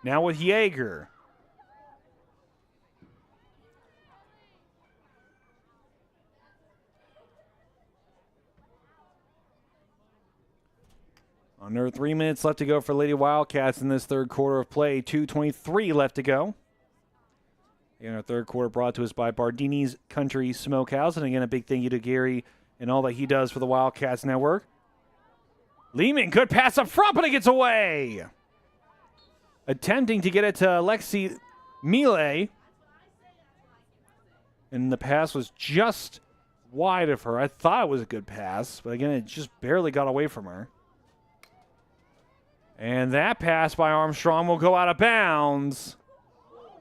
Now with Yeager. Under 3 minutes left to go for Lady Wildcats in this third quarter of play. 2:23 left to go. In our third quarter brought to us by Bardini's Country Smokehouse. And again, a big thank you to Gary and all that he does for the Wildcats Network. Lehman, good pass up front, but it gets away. Attempting to get it to Lexi Mile. And the pass was just wide of her. I thought it was a good pass, but again, it just barely got away from her. And that pass by Armstrong will go out of bounds.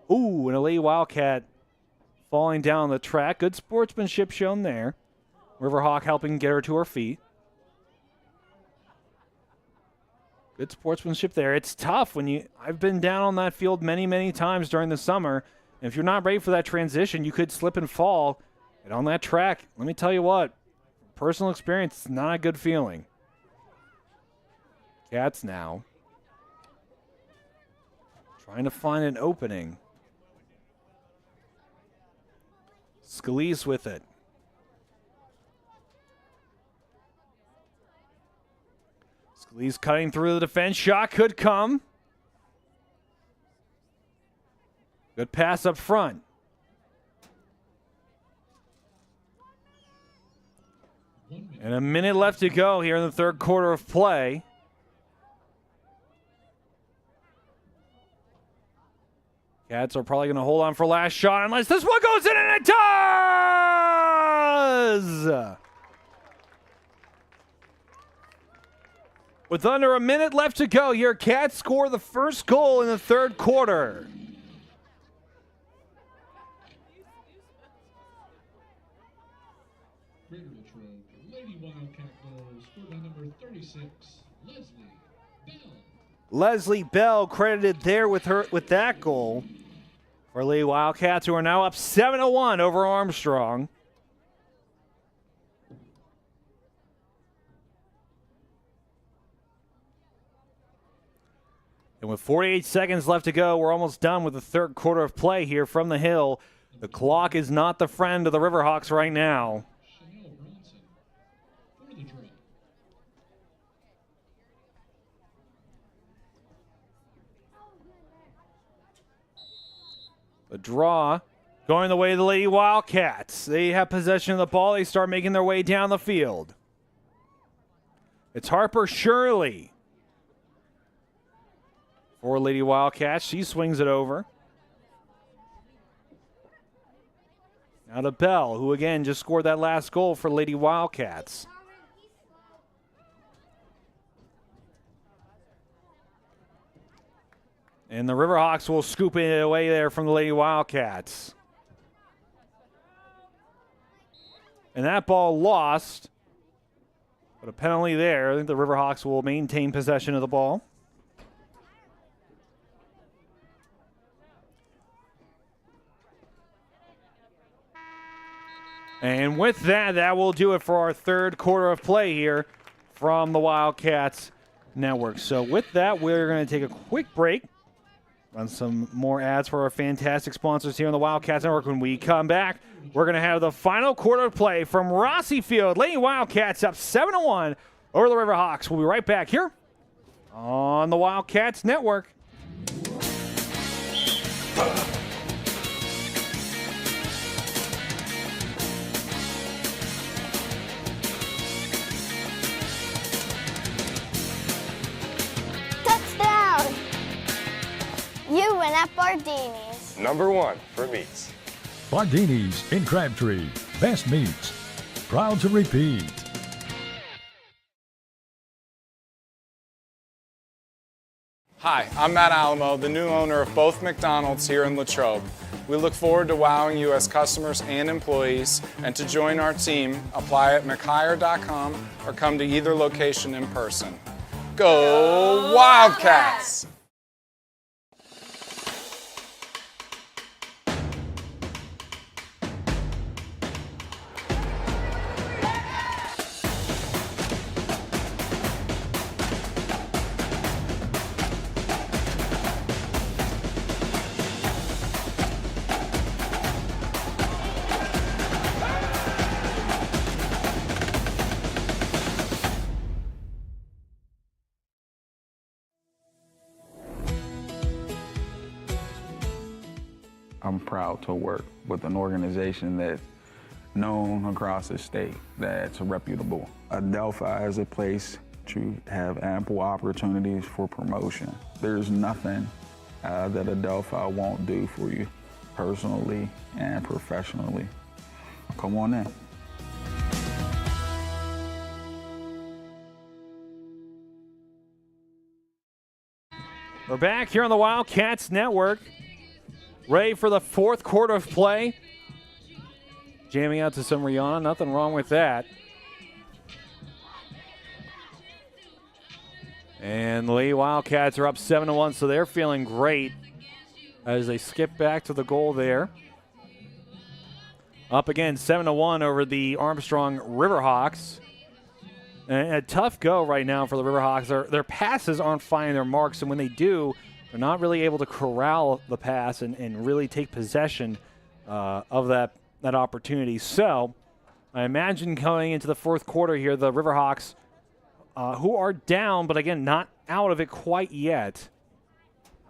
Ooh, and a Lady Wildcat falling down the track. Good sportsmanship shown there. Riverhawk helping get her to her feet. Good sportsmanship there. It's tough when I've been down on that field many, many times during the summer. And if you're not ready for that transition, you could slip and fall. And on that track, let me tell you what, personal experience, it's not a good feeling. Cats now trying to find an opening. Scalise with it. Scalise cutting through the defense. Shot could come. Good pass up front. And a minute left to go here in the third quarter of play. Cats are probably going to hold on for last shot unless this one goes in, and it does! With under a minute left to go here, Cats score the first goal in the third quarter.
Greater Latrobe, Lady Wildcat goal scored by number 36, Leslie Bell.
Leslie Bell credited there with that goal for Lady Wildcats, who are now up 7-1 over Armstrong. And with 48 seconds left to go, we're almost done with the third quarter of play here from the hill. The clock is not the friend of the Riverhawks right now. The draw going the way of the Lady Wildcats. They have possession of the ball. They start making their way down the field. It's Harper Shirley for Lady Wildcats. She swings it over. Now to Bell, who again just scored that last goal for Lady Wildcats. And the Riverhawks will scoop it away there from the Lady Wildcats. And that ball lost. But a penalty there. I think the Riverhawks will maintain possession of the ball. And with that, that will do it for our third quarter of play here from the Wildcats Network. So with that, we're going to take a quick break. Run some more ads for our fantastic sponsors here on the Wildcats Network. When we come back, we're going to have the final quarter of play from Rossi Field. Lady Wildcats up 7-1 over the Riverhawks. We'll be right back here on the Wildcats Network.
Touchdown! You win at Bardini's.
#1 for meats.
Bardini's in Crabtree. Best meats. Proud to repeat.
Hi, I'm Matt Alamo, the new owner of both McDonald's here in Latrobe. We look forward to wowing you as customers and employees, and to join our team, apply at mchire.com or come to either location in person. Go Wildcats!
I'm proud to work with an organization that's known across the state, that's reputable. Adelphi is a place to have ample opportunities for promotion. There's nothing that Adelphi won't do for you personally and professionally. Come on in.
We're back here on the Wildcats Network, ready for the fourth quarter of play. Jamming out to some Rihanna, nothing wrong with that. And the Lady Wildcats are up 7-1, so they're feeling great as they skip back to the goal there. Up again, 7-1 over the Armstrong Riverhawks. And a tough go right now for the Riverhawks. Their passes aren't finding their marks, and when they do, they're not really able to corral the pass and really take possession of that opportunity. So I imagine going into the fourth quarter here, the Riverhawks, who are down, but again, not out of it quite yet.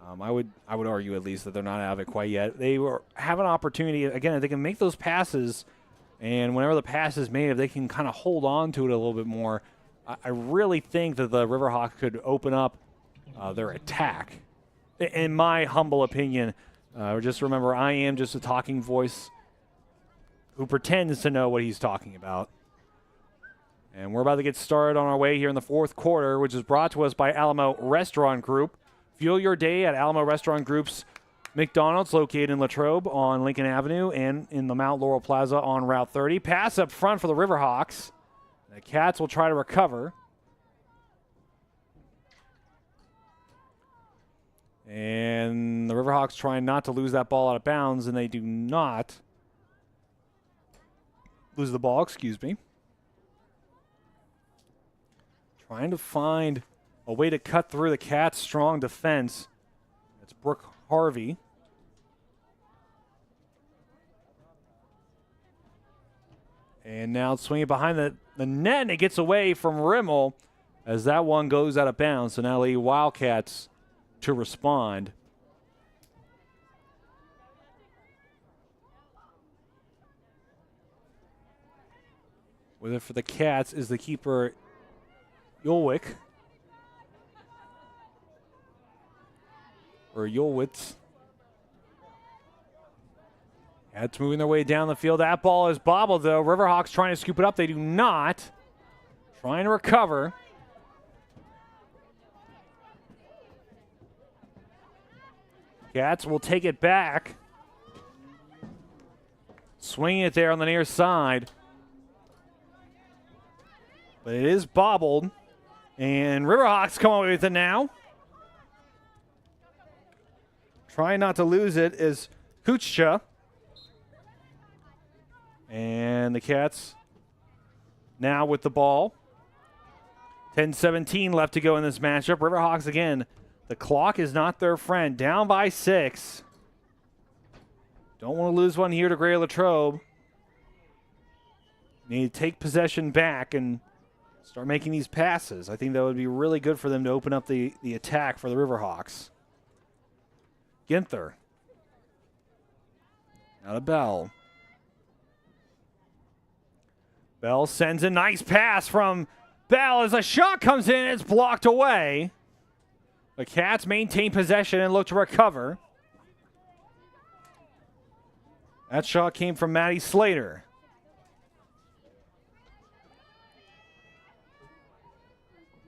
I would argue at least that they're not out of it quite yet. They have an opportunity, again, if they can make those passes, and whenever the pass is made, if they can kind of hold on to it a little bit more, I really think that the Riverhawks could open up their attack. In my humble opinion, just remember, I am just a talking voice who pretends to know what he's talking about. And we're about to get started on our way here in the fourth quarter, which is brought to us by Alamo Restaurant Group. Fuel your day at Alamo Restaurant Group's McDonald's, located in Latrobe on Lincoln Avenue and in the Mount Laurel Plaza on Route 30. Pass up front for the Riverhawks. The Cats will try to recover. And the Riverhawks trying not to lose that ball out of bounds, and they do not lose the ball, excuse me. Trying to find a way to cut through the Cats' strong defense. It's Brooke Harvey. And now swinging behind the net, and it gets away from Rimmel as that one goes out of bounds. So now the Wildcats to respond. With it for the Cats is the keeper, Yolwick. Or Yolwitz. Cats moving their way down the field. That ball is bobbled, though. Riverhawks trying to scoop it up. They do not. Trying to recover. Cats will take it back. Swinging it there on the near side. But it is bobbled. And Riverhawks come away with it now. Trying not to lose it is Kuchcha. And the Cats now with the ball. 10-17 left to go in this matchup. Riverhawks again. The clock is not their friend. Down by 6. Don't want to lose one here to Greater Latrobe. Need to take possession back and start making these passes. I think that would be really good for them to open up the attack for the Riverhawks. Ginther. Now to Bell. Bell sends a nice pass from Bell as a shot comes in. It's blocked away. The Cats maintain possession and look to recover. That shot came from Maddie Slater.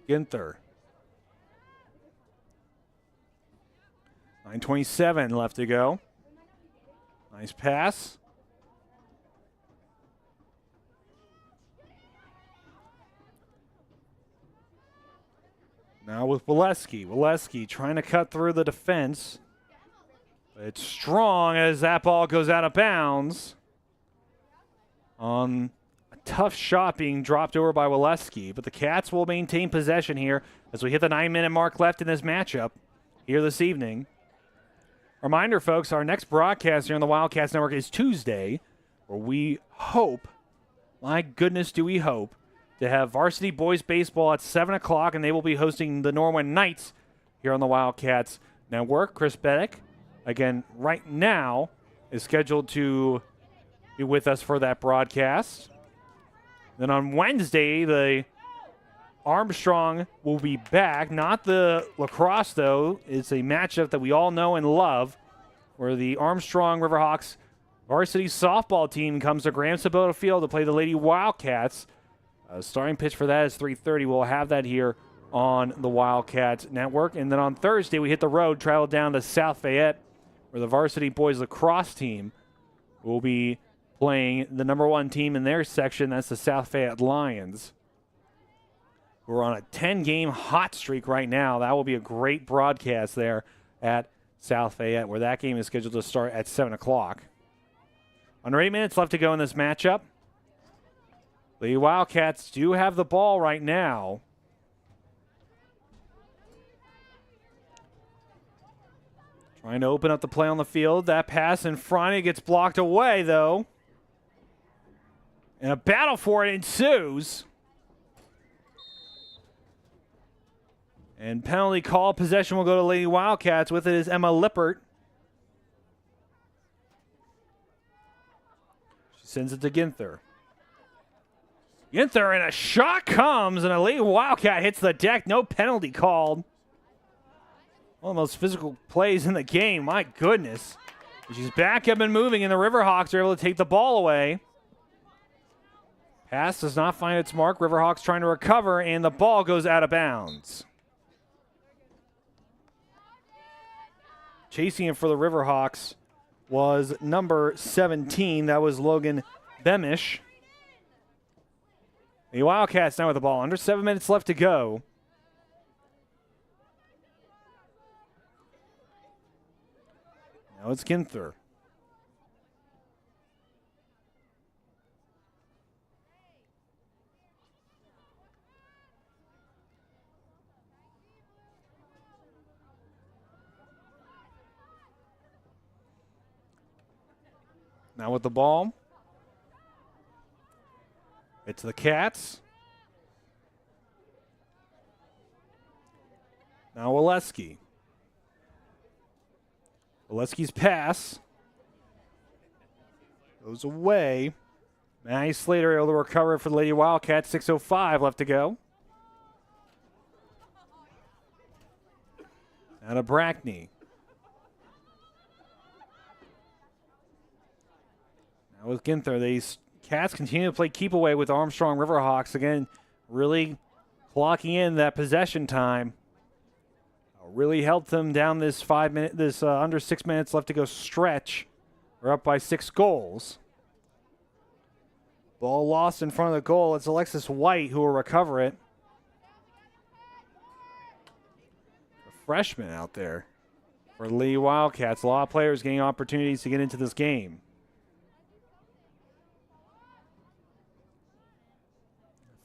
Ginther. 9:27 left to go. Nice pass. Now with Waleski. Waleski trying to cut through the defense. But it's strong as that ball goes out of bounds. On a tough shot being dropped over by Waleski. But the Cats will maintain possession here as we hit the 9-minute mark left in this matchup here this evening. Reminder, folks, our next broadcast here on the Wildcats Network is Tuesday, where we hope, my goodness do we hope, to have varsity boys baseball at 7 o'clock, and they will be hosting the Norwin Knights here on the Wildcats Network. Chris Beddick, again, right now, is scheduled to be with us for that broadcast. Then on Wednesday, the Armstrong will be back. Not the Lacrosse, though. It's a matchup that we all know and love, where the Armstrong Riverhawks varsity softball team comes to Graham Sabota Field to play the Lady Wildcats. Starting pitch for that is 3:30. We'll have that here on the Wildcats Network. And then on Thursday, we hit the road, travel down to South Fayette, where the varsity boys lacrosse team will be playing the number 1 team in their section. That's the South Fayette Lions. We're on a 10-game hot streak right now. That will be a great broadcast there at South Fayette, where that game is scheduled to start at 7 o'clock. Under 8 minutes left to go in this matchup. The Wildcats do have the ball right now. Trying to open up the play on the field. That pass in front, it gets blocked away, though. And a battle for it ensues. And penalty call. Possession will go to Lady Wildcats. With it is Emma Lippert. She sends it to Ginther. Ginther, and a shot comes, and a Lady Wildcat hits the deck. No penalty called. One of the most physical plays in the game. My goodness. She's back up and moving, and the Riverhawks are able to take the ball away. Pass does not find its mark. Riverhawks trying to recover, and the ball goes out of bounds. Chasing it for the Riverhawks was number 17. That was Logan Bemish. The Wildcats now with the ball. Under 7 minutes left to go. Now it's Ginther. Now with the ball. It's the Cats. Now Waleski. Waleski's pass goes away. Maddie Slater able to recover for the Lady Wildcats. 6:05 left to go. Now to Brackney. Now with Ginther, these Cats continue to play keep away with Armstrong Riverhawks. Again, really clocking in that possession time. Really helped them down this under 6 minutes left to go stretch. We're up by 6 goals. Ball lost in front of the goal. It's Alexis White who will recover it. A freshman out there for the Lee Wildcats. A lot of players getting opportunities to get into this game.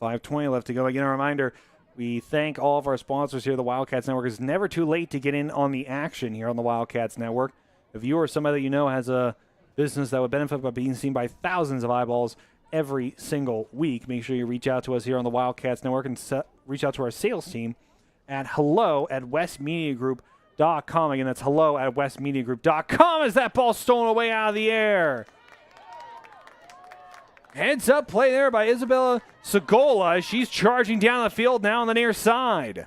$5:20 left to go. Again, a reminder, we thank all of our sponsors here. The Wildcats Network is never too late to get in on the action here on the Wildcats Network. If you or somebody that you know has a business that would benefit by being seen by thousands of eyeballs every single week, make sure you reach out to us here on the Wildcats Network and reach out to our sales team at hello@westmediagroup.com. Again, that's hello@westmediagroup.com as that ball stolen away out of the air. Heads up play there by Isabella Segola. She's charging down the field now on the near side.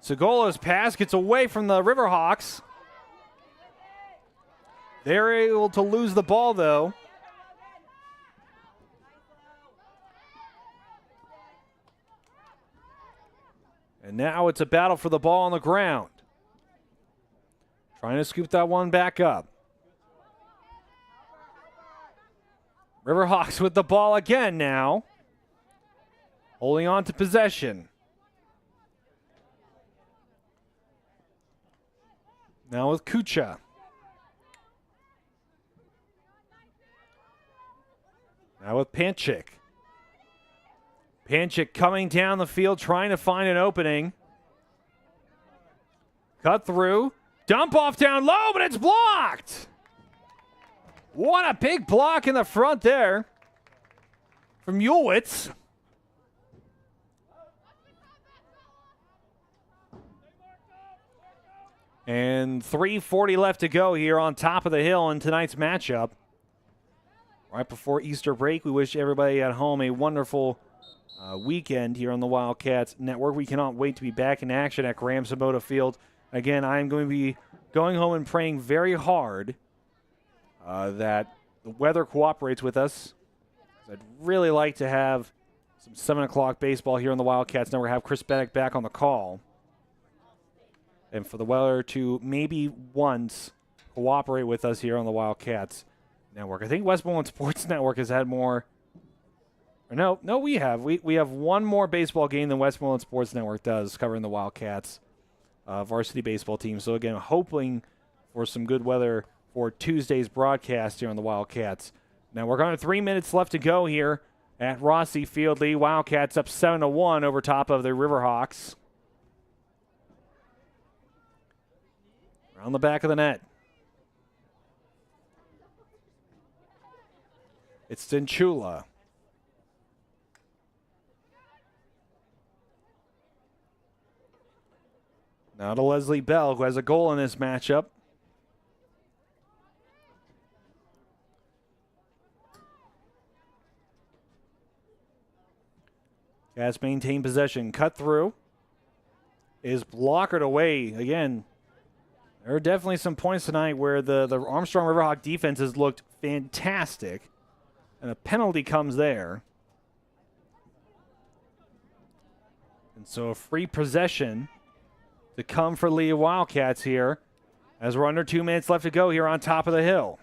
Segola's pass gets away from the Riverhawks. They're able to lose the ball, though. And now it's a battle for the ball on the ground. Trying to scoop that one back up. Riverhawks with the ball again now. Holding on to possession. Now with Kucha. Now with Panchik. Panchik coming down the field trying to find an opening. Cut through. Dump off down low, but it's blocked. What a big block in the front there from Ulwitz. And 3:40 left to go here on top of the hill in tonight's matchup. Right before Easter break, we wish everybody at home a wonderful weekend here on the Wildcats Network. We cannot wait to be back in action at Graham-Sabota Field. Again, I'm going to be going home and praying very hard that the weather cooperates with us. I'd really like to have some 7 o'clock baseball here on the Wildcats Network, have Chris Bennick back on the call. And for the weather to maybe once cooperate with us here on the Wildcats Network. I think Westmoreland Sports Network has had more. No, we have. We have one more baseball game than Westmoreland Sports Network does covering the Wildcats varsity baseball team. So, again, hoping for some good weather for Tuesday's broadcast here on the Wildcats Network. Under 3 minutes left to go here at Rossi Field. Lee Wildcats up 7-1 over top of the Riverhawks. Around the back of the net. It's Cinchula. Now to Leslie Bell, who has a goal in this matchup. Cats maintain possession. Cut through. Is blockered away. Again, there are definitely some points tonight where the Armstrong Riverhawk defense has looked fantastic. And a penalty comes there. And so a free possession to come for Lee Wildcats here as we're under 2 minutes left to go here on top of the hill.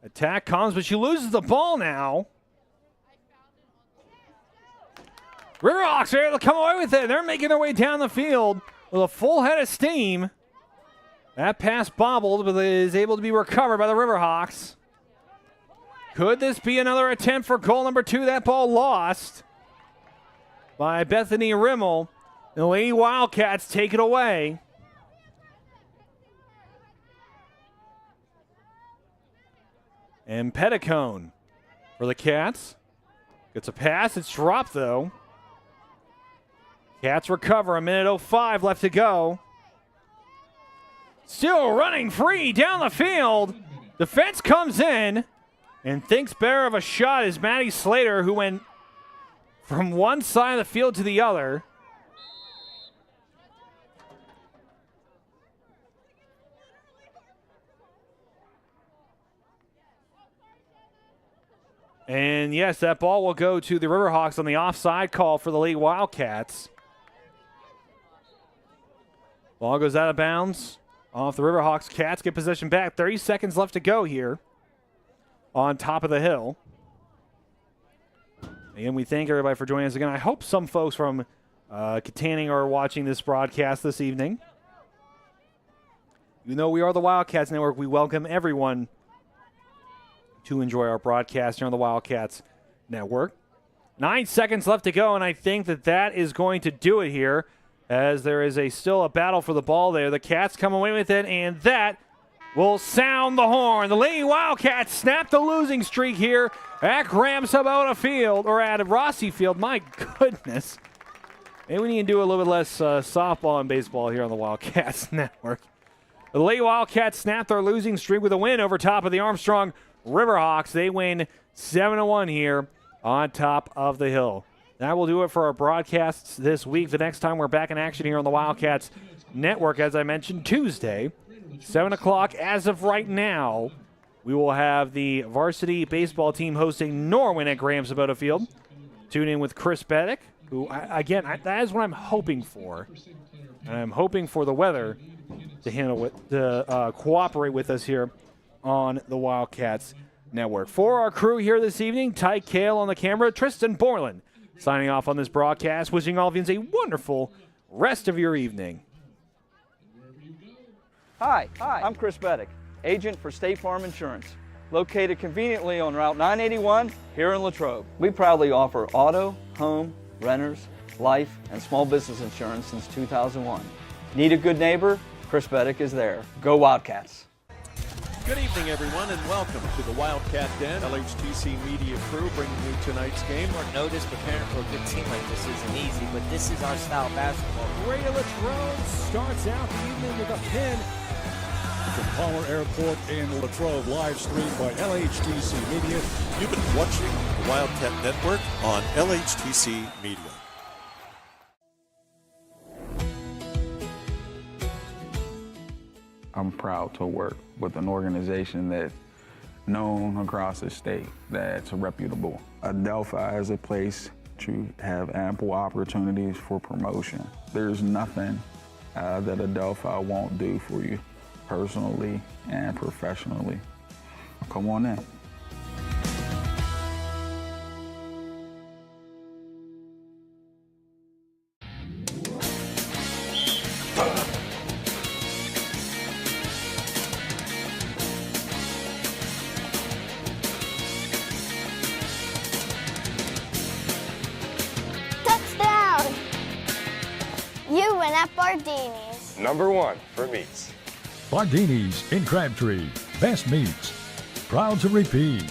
Attack comes, but she loses the ball now. Riverhawks are able to come away with it. They're making their way down the field with a full head of steam. That pass bobbled, but is able to be recovered by the Riverhawks. Could this be another attempt for goal number 2? That ball lost by Bethany Rimmel. The Lady Wildcats take it away. And Petticone for the Cats. Gets a pass. It's dropped, though. Cats recover. 1:05 left to go. Still running free down the field. Defense comes in and thinks better of a shot is Maddie Slater, who went from one side of the field to the other. And yes, that ball will go to the Riverhawks on the offside call for the Lee Wildcats. Ball goes out of bounds off the Riverhawks. Cats get possession back. 30 seconds left to go here on top of the hill. Again, we thank everybody for joining us again. I hope some folks from Katanning are watching this broadcast this evening. Even though we are the Wildcats Network, we welcome everyone to enjoy our broadcast here on the Wildcats Network. 9 seconds left to go, and I think that is going to do it here as there is still a battle for the ball there. The Cats come away with it, and that will sound the horn. The Lady Wildcats snap the losing streak here at Graham-Sabota Field, or at Rossi Field. My goodness. Maybe we need to do a little bit less softball and baseball here on the Wildcats Network. The Lady Wildcats snap their losing streak with a win over top of the Armstrong Riverhawks. They win 7-1 here on top of the hill. That will do it for our broadcasts this week. The next time we're back in action here on the Wildcats Network, as I mentioned, Tuesday, 7 o'clock. As of right now, we will have the varsity baseball team hosting Norwin at Graham-Sabota Field. Tune in with Chris Bennick, who, that is what I'm hoping for. And I'm hoping for the weather to cooperate with us here on the Wildcats Network. For our crew here this evening, Ty Kale on the camera, Tristan Borland signing off on this broadcast, wishing all of you a wonderful rest of your evening.
Hi, I'm Chris Bennick, agent for State Farm Insurance, located conveniently on Route 981 here in Latrobe. We proudly offer auto, home, renters, life, and small business insurance since 2001. Need a good neighbor? Chris Bennick is there. Go Wildcats!
Good evening, everyone, and welcome to the Wildcat Den. LHTC Media Crew bringing you tonight's game.
Short notice, preparing for a good team like this isn't easy, but this is our style of basketball.
Radio Latrobe starts out the evening with a pin from Palmer Airport in Latrobe, live streamed by LHTC Media.
You've been watching the Wildcat Network on LHTC Media.
I'm proud to work with an organization that's known across the state, that's reputable. Adelphi is a place to have ample opportunities for promotion. There's nothing that Adelphi won't do for you personally and professionally. Come on in.
Touchdown! You win at Bardini's.
#1 for meats.
Bardini's in Crabtree. Best meats. Proud to repeat.